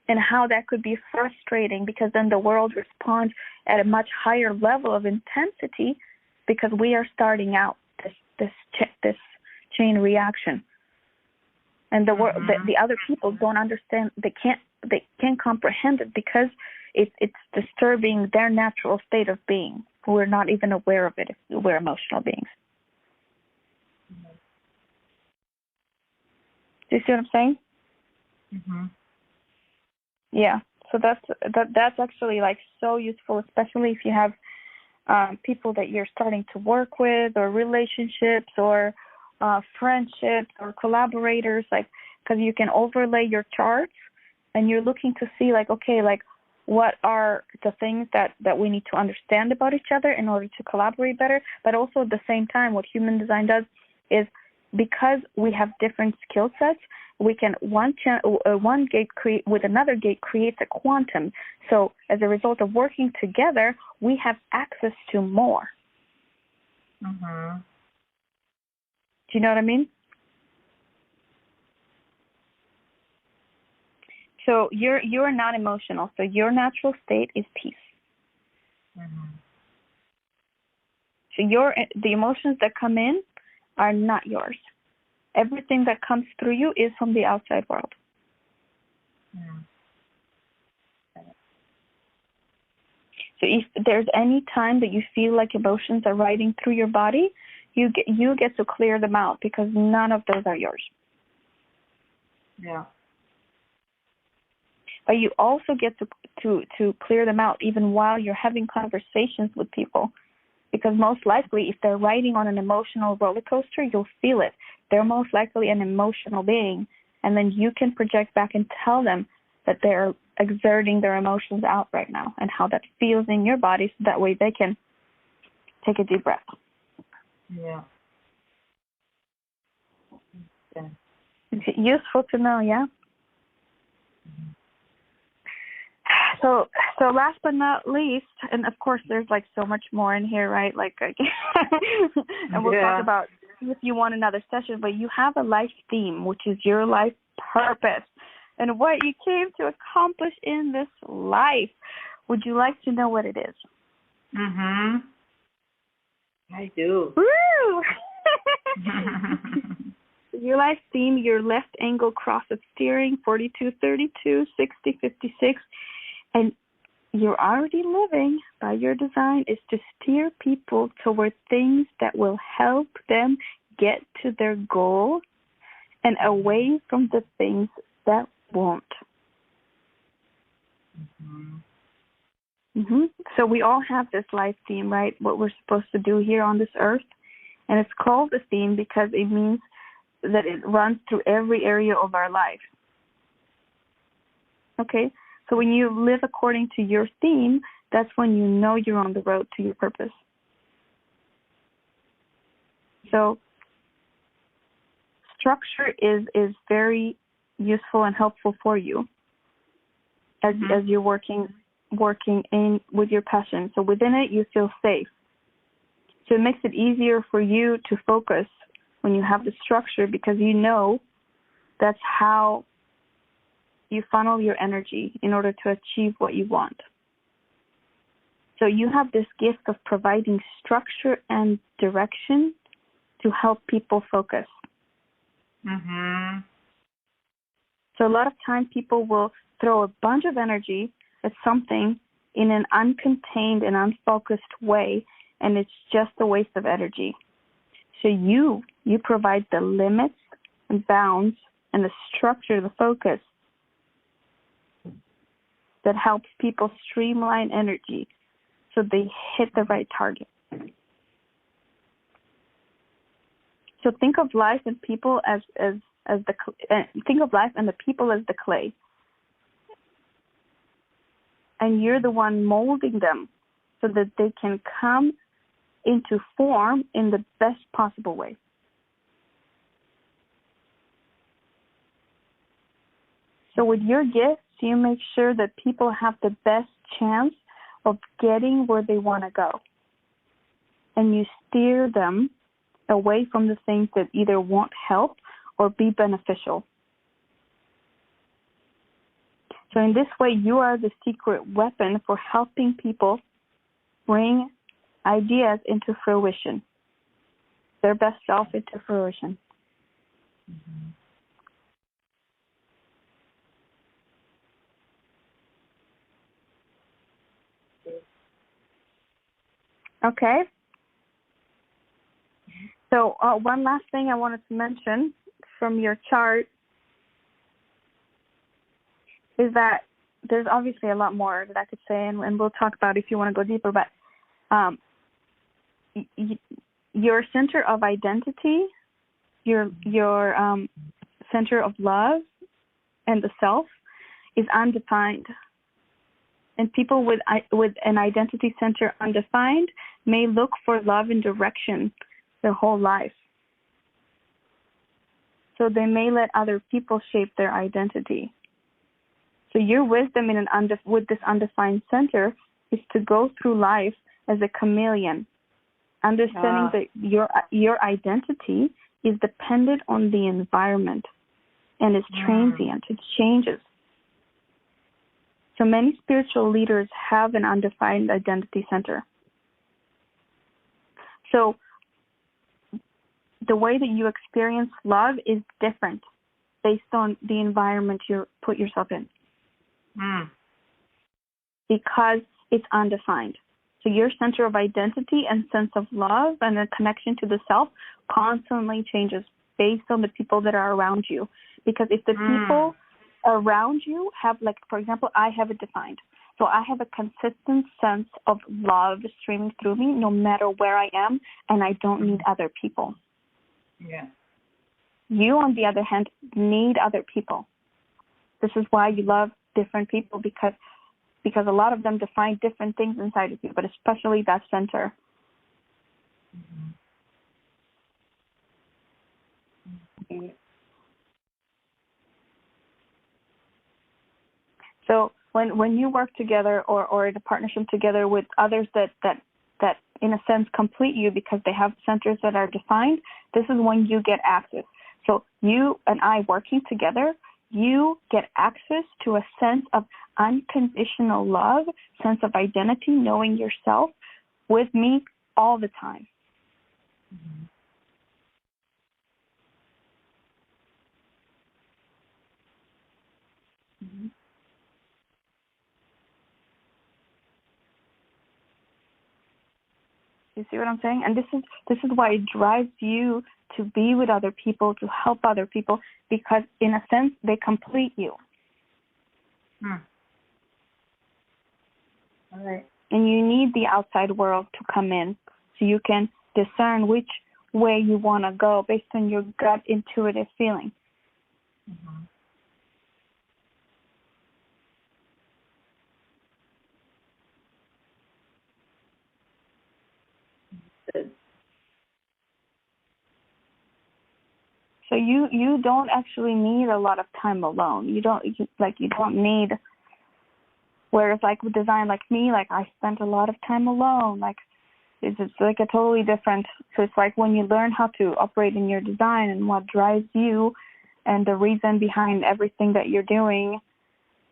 A: And how that could be frustrating because then the world responds at a much higher level of intensity because we are starting out this chain reaction. And the other people don't understand. They can't comprehend it because it's disturbing their natural state of being. We're not even aware of it if we're emotional beings.
B: Mm-hmm.
A: Do you see what I'm saying?
B: Mm-hmm.
A: Yeah. So that's actually like so useful, especially if you have people that you're starting to work with, or relationships, or friendships, or collaborators, like, because you can overlay your charts and you're looking to see, like, okay, like, what are the things that we need to understand about each other in order to collaborate better. But also at the same time, what human design does is because we have different skill sets, we can one gate create with another gate creates a quantum. So as a result of working together, we have access to more.
B: Mm-hmm.
A: Do you know what I mean? So you're not emotional. So your natural state is peace.
B: Mm-hmm.
A: So the emotions that come in are not yours. Everything that comes through you is from the outside world.
B: Mm-hmm.
A: So if there's any time that you feel like emotions are riding through your body, you get to clear them out because none of those are yours.
B: Yeah.
A: But you also get to clear them out even while you're having conversations with people. Because most likely, if they're riding on an emotional roller coaster, you'll feel it. They're most likely an emotional being. And then you can project back and tell them that they're exerting their emotions out right now and how that feels in your body, so that way they can take a deep breath.
B: Yeah. Yeah.
A: It's useful to know, yeah? So last but not least, and of course there's like so much more in here, right? Like, and we'll talk about if you want another session, but you have a life theme, which is your life purpose and what you came to accomplish in this life. Would you like to know what it is?
B: Mm-hmm. I do.
A: Woo! Your life theme, your left angle cross of steering, 4232, 6056, and you're already living by your design is to steer people toward things that will help them get to their goal and away from the things that won't. Mm-hmm. So we all have this life theme, right? What we're supposed to do here on this earth. And it's called a theme because it means that it runs through every area of our life. Okay? So when you live according to your theme, that's when you know you're on the road to your purpose. So structure is very useful and helpful for you as you're working in with your passion. So within it, you feel safe. So it makes it easier for you to focus when you have the structure because you know that's how you funnel your energy in order to achieve what you want. So you have this gift of providing structure and direction to help people focus.
B: Mm-hmm.
A: So a lot of time people will throw a bunch of energy at something in an uncontained and unfocused way, and it's just a waste of energy. So you provide the limits and bounds and the structure, the focus that helps people streamline energy so they hit the right target. So think of life and people as think of life and the people as the clay. And you're the one molding them so that they can come into form in the best possible way. So with your gifts, you make sure that people have the best chance of getting where they want to go. And you steer them away from the things that either won't help or be beneficial. So in this way, you are the secret weapon for helping people bring ideas into fruition, their best self into fruition.
B: Mm-hmm.
A: Okay. So one last thing I wanted to mention from your chart is that there's obviously a lot more that I could say, and we'll talk about if you want to go deeper, but your center of identity, your center of love and the self is undefined. And people with an identity center undefined may look for love and direction their whole life. so they may let other people shape their identity. So your wisdom with this undefined center is to go through life as a chameleon, understanding that your identity is dependent on the environment and is transient. It changes. So many spiritual leaders have an undefined identity center. So the way that you experience love is different based on the environment you put yourself in. Because it's undefined. So your center of identity and sense of love and a connection to the self constantly changes based on the people that are around you. Because if the people around you have, like, for example, I have it defined. So I have a consistent sense of love streaming through me no matter where I am, and I don't need other people.
B: Yeah.
A: You, on the other hand, need other people. This is why you love different people, because a lot of them define different things inside of you, but especially that center. So when you work together or in a partnership together with others that in a sense complete you because they have centers that are defined, this is when you get access. So you and I working together, you get access to a sense of unconditional love, sense of identity, knowing yourself with me all the time. You see what I'm saying? And this is why it drives you to be with other people, to help other people, because in a sense they complete you.
B: All right.
A: And you need the outside world to come in so you can discern which way you want to go based on your gut intuitive feeling. So you don't actually need a lot of time alone. You don't need. Whereas like with design, like me, like I spent a lot of time alone. Like it's like a totally different. So it's like when you learn how to operate in your design and what drives you, and the reason behind everything that you're doing,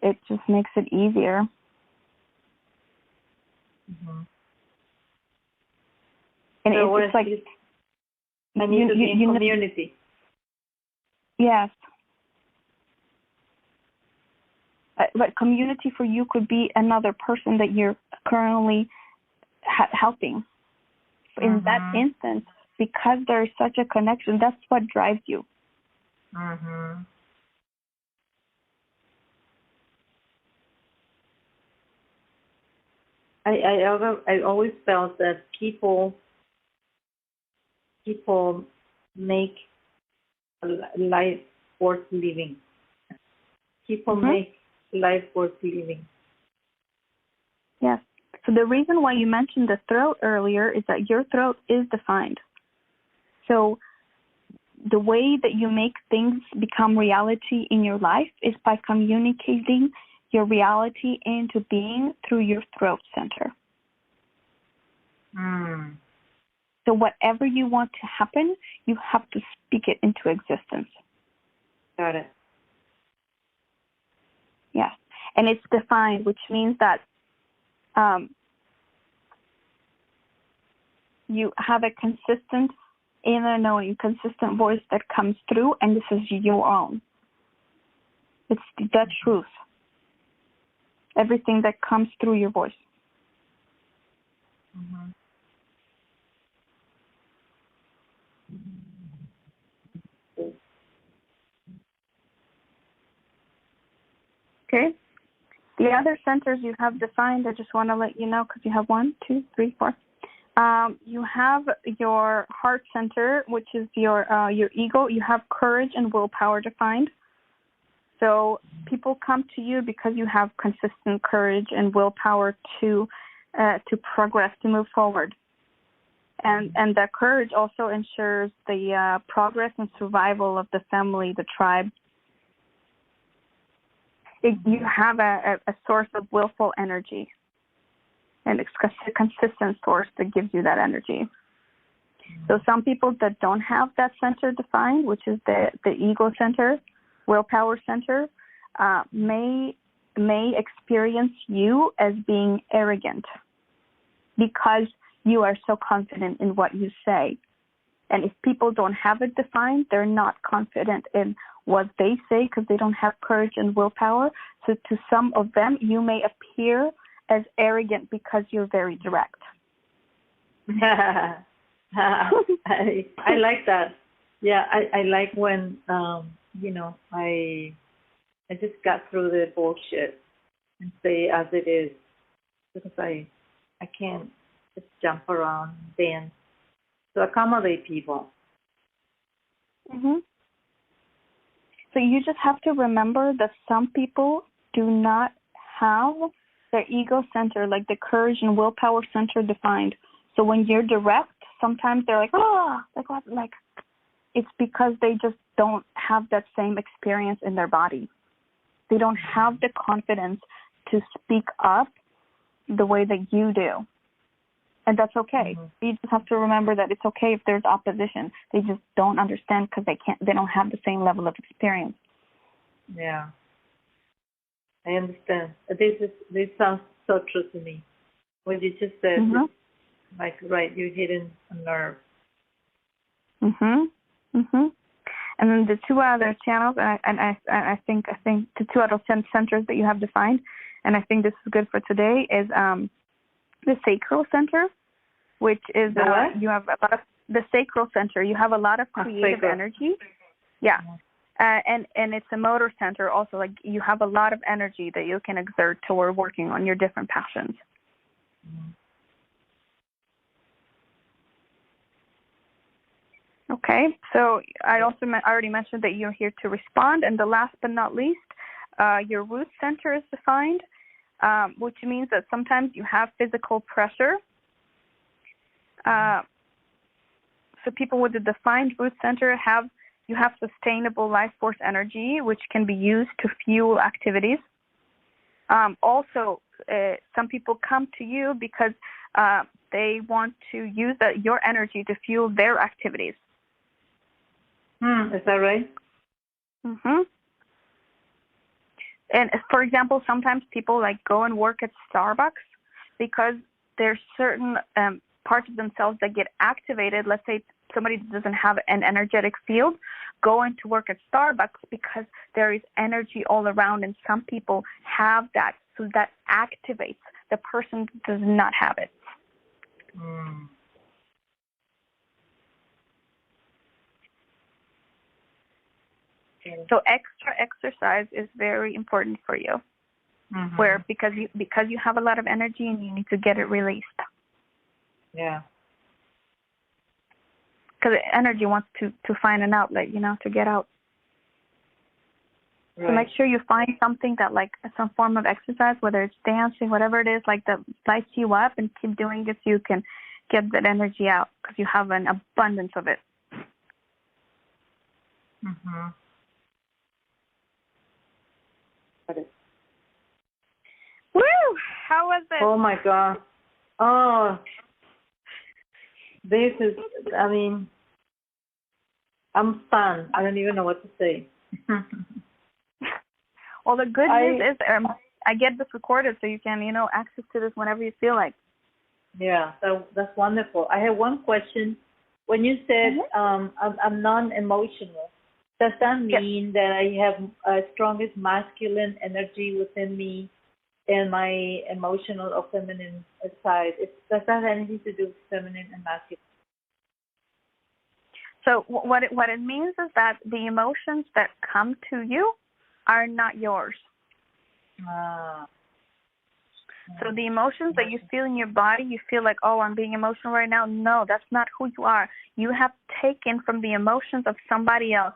A: it just makes it easier. And
B: so
A: it's like
B: I need to be in community.
A: Yes. But community for you could be another person that you're currently helping. In that instance, because there's such a connection, that's what drives you.
B: I always felt that people make life worth living. People make life worth living.
A: Yes. So the reason why you mentioned the throat earlier is that your throat is defined. So the way that you make things become reality in your life is by communicating your reality into being through your throat center. So whatever you want to happen, you have to speak it into existence.
B: Got it.
A: Yes. And it's defined, which means that you have a consistent inner knowing, consistent voice that comes through, and this is your own. It's the truth. Everything that comes through your voice. Okay. The other centers you have defined, I just want to let you know because you have 1, 2, 3, 4. You have your heart center, which is your ego. You have courage and willpower defined. So people come to you because you have consistent courage and willpower to progress, to move forward. And that courage also ensures the progress and survival of the family, the tribe. You have a source of willful energy, and it's a consistent source that gives you that energy. So some people that don't have that center defined, which is the ego center, willpower center, may experience you as being arrogant because you are so confident in what you say. And if people don't have it defined, they're not confident in what they say because they don't have courage and willpower. So to some of them, you may appear as arrogant because you're very direct.
B: I like that. Yeah, I like when, you know, I just got through the bullshit and say as it is, because I can't just jump around, dance to accommodate people.
A: Mm-hmm. So you just have to remember that some people do not have their ego center, like the courage and willpower center defined. So when you're direct, sometimes they're like, oh, like what? Like, it's because they just don't have that same experience in their body. They don't have the confidence to speak up the way that you do. And that's okay. Mm-hmm. You just have to remember that it's okay if there's opposition. They just don't understand because they don't have the same level of experience.
B: Yeah. I understand. This sounds so true to me. What you just said, like, right, you're hitting a nerve.
A: And then the two other channels, and I think the two other centers that you have defined, and I think this is good for today, is the sacral center, which is you have a lot of the sacral center. You have a lot of creative energy. Yeah. And it's a motor center also. Like, you have a lot of energy that you can exert toward working on your different passions. Okay, so I already mentioned that you're here to respond. And the last but not least, your root center is defined, which means that sometimes you have physical pressure. So people with the defined root center you have sustainable life force energy, which can be used to fuel activities. Also, some people come to you because they want to use your energy to fuel their activities.
B: Is that right?
A: And for example, sometimes people like go and work at Starbucks because there's certain parts of themselves that get activated. Let's say somebody that doesn't have an energetic field, going to work at Starbucks because there is energy all around, and some people have that, so that activates the person that does not have it. So extra exercise is very important for you, because you have a lot of energy and you need to get it released.
B: Yeah.
A: Because energy wants to find an outlet, to get out. Right. So make sure you find something that, like, some form of exercise, whether it's dancing, whatever it is, like, that lights you up, and keep doing it so you can get that energy out because you have an abundance of it. Woo! How was it?
B: Oh, my God. Oh, this is, I'm stunned. I don't even know what to say.
A: Well, the good news is I get this recorded so you can, access to this whenever you feel like.
B: Yeah, that's wonderful. I have one question. When you said I'm non-emotional, does that mean that I have strongest masculine energy within me and my emotional or feminine side? Does that have anything to do with feminine and masculine?
A: So what it means is that the emotions that come to you are not yours. So the emotions that you feel in your body, you feel like, oh, I'm being emotional right now. No, that's not who you are. You have taken from the emotions of somebody else.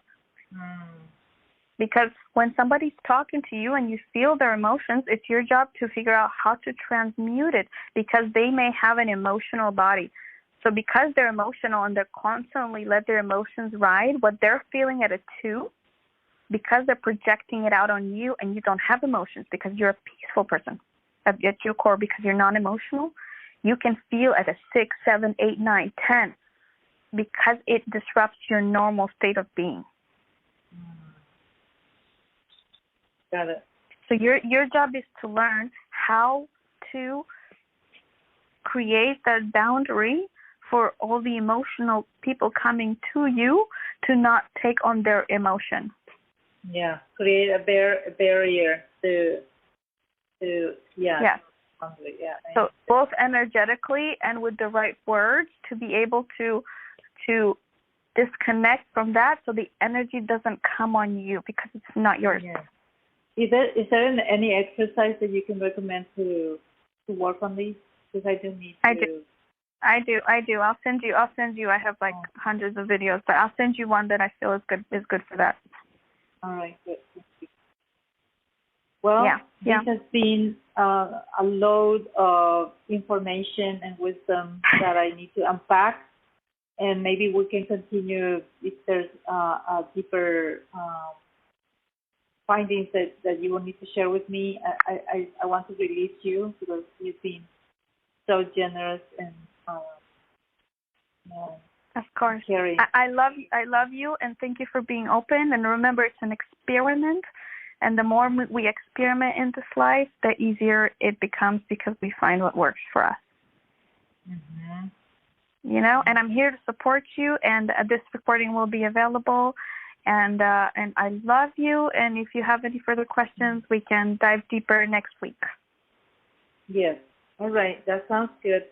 A: Because when somebody's talking to you and you feel their emotions, it's your job to figure out how to transmute it, because they may have an emotional body. So because they're emotional and they're constantly let their emotions ride, what they're feeling at a 2, because they're projecting it out on you and you don't have emotions because you're a peaceful person at your core, because you're non-emotional, you can feel at a 6, 7, 8, 9, 10 because it disrupts your normal state of being.
B: Got it.
A: So your job is to learn how to create that boundary for all the emotional people coming to you to not take on their emotion.
B: Yeah, create a barrier to yeah.
A: Yes.
B: Yeah.
A: So both energetically and with the right words to be able to disconnect from that, so the energy doesn't come on you because it's not yours.
B: Yeah. Is there any exercise that you can recommend to work on these? Because I do need to.
A: I do. I'll send you. I have like hundreds of videos, but I'll send you one that I feel is good for that.
B: All right, good. Thank you. Well, this has been a load of information and wisdom that I need to unpack, and maybe we can continue if there's a deeper findings that you will need to share with me. I want to release you because you've been so generous and
A: of course.
B: Caring.
A: I love you, and thank you for being open. And remember, it's an experiment, and the more we experiment in this life, the easier it becomes because we find what works for us.
B: Mm-hmm.
A: You know, and I'm here to support you, and this recording will be available. And I love you, and if you have any further questions, we can dive deeper next week.
B: Yes. All right. That sounds good.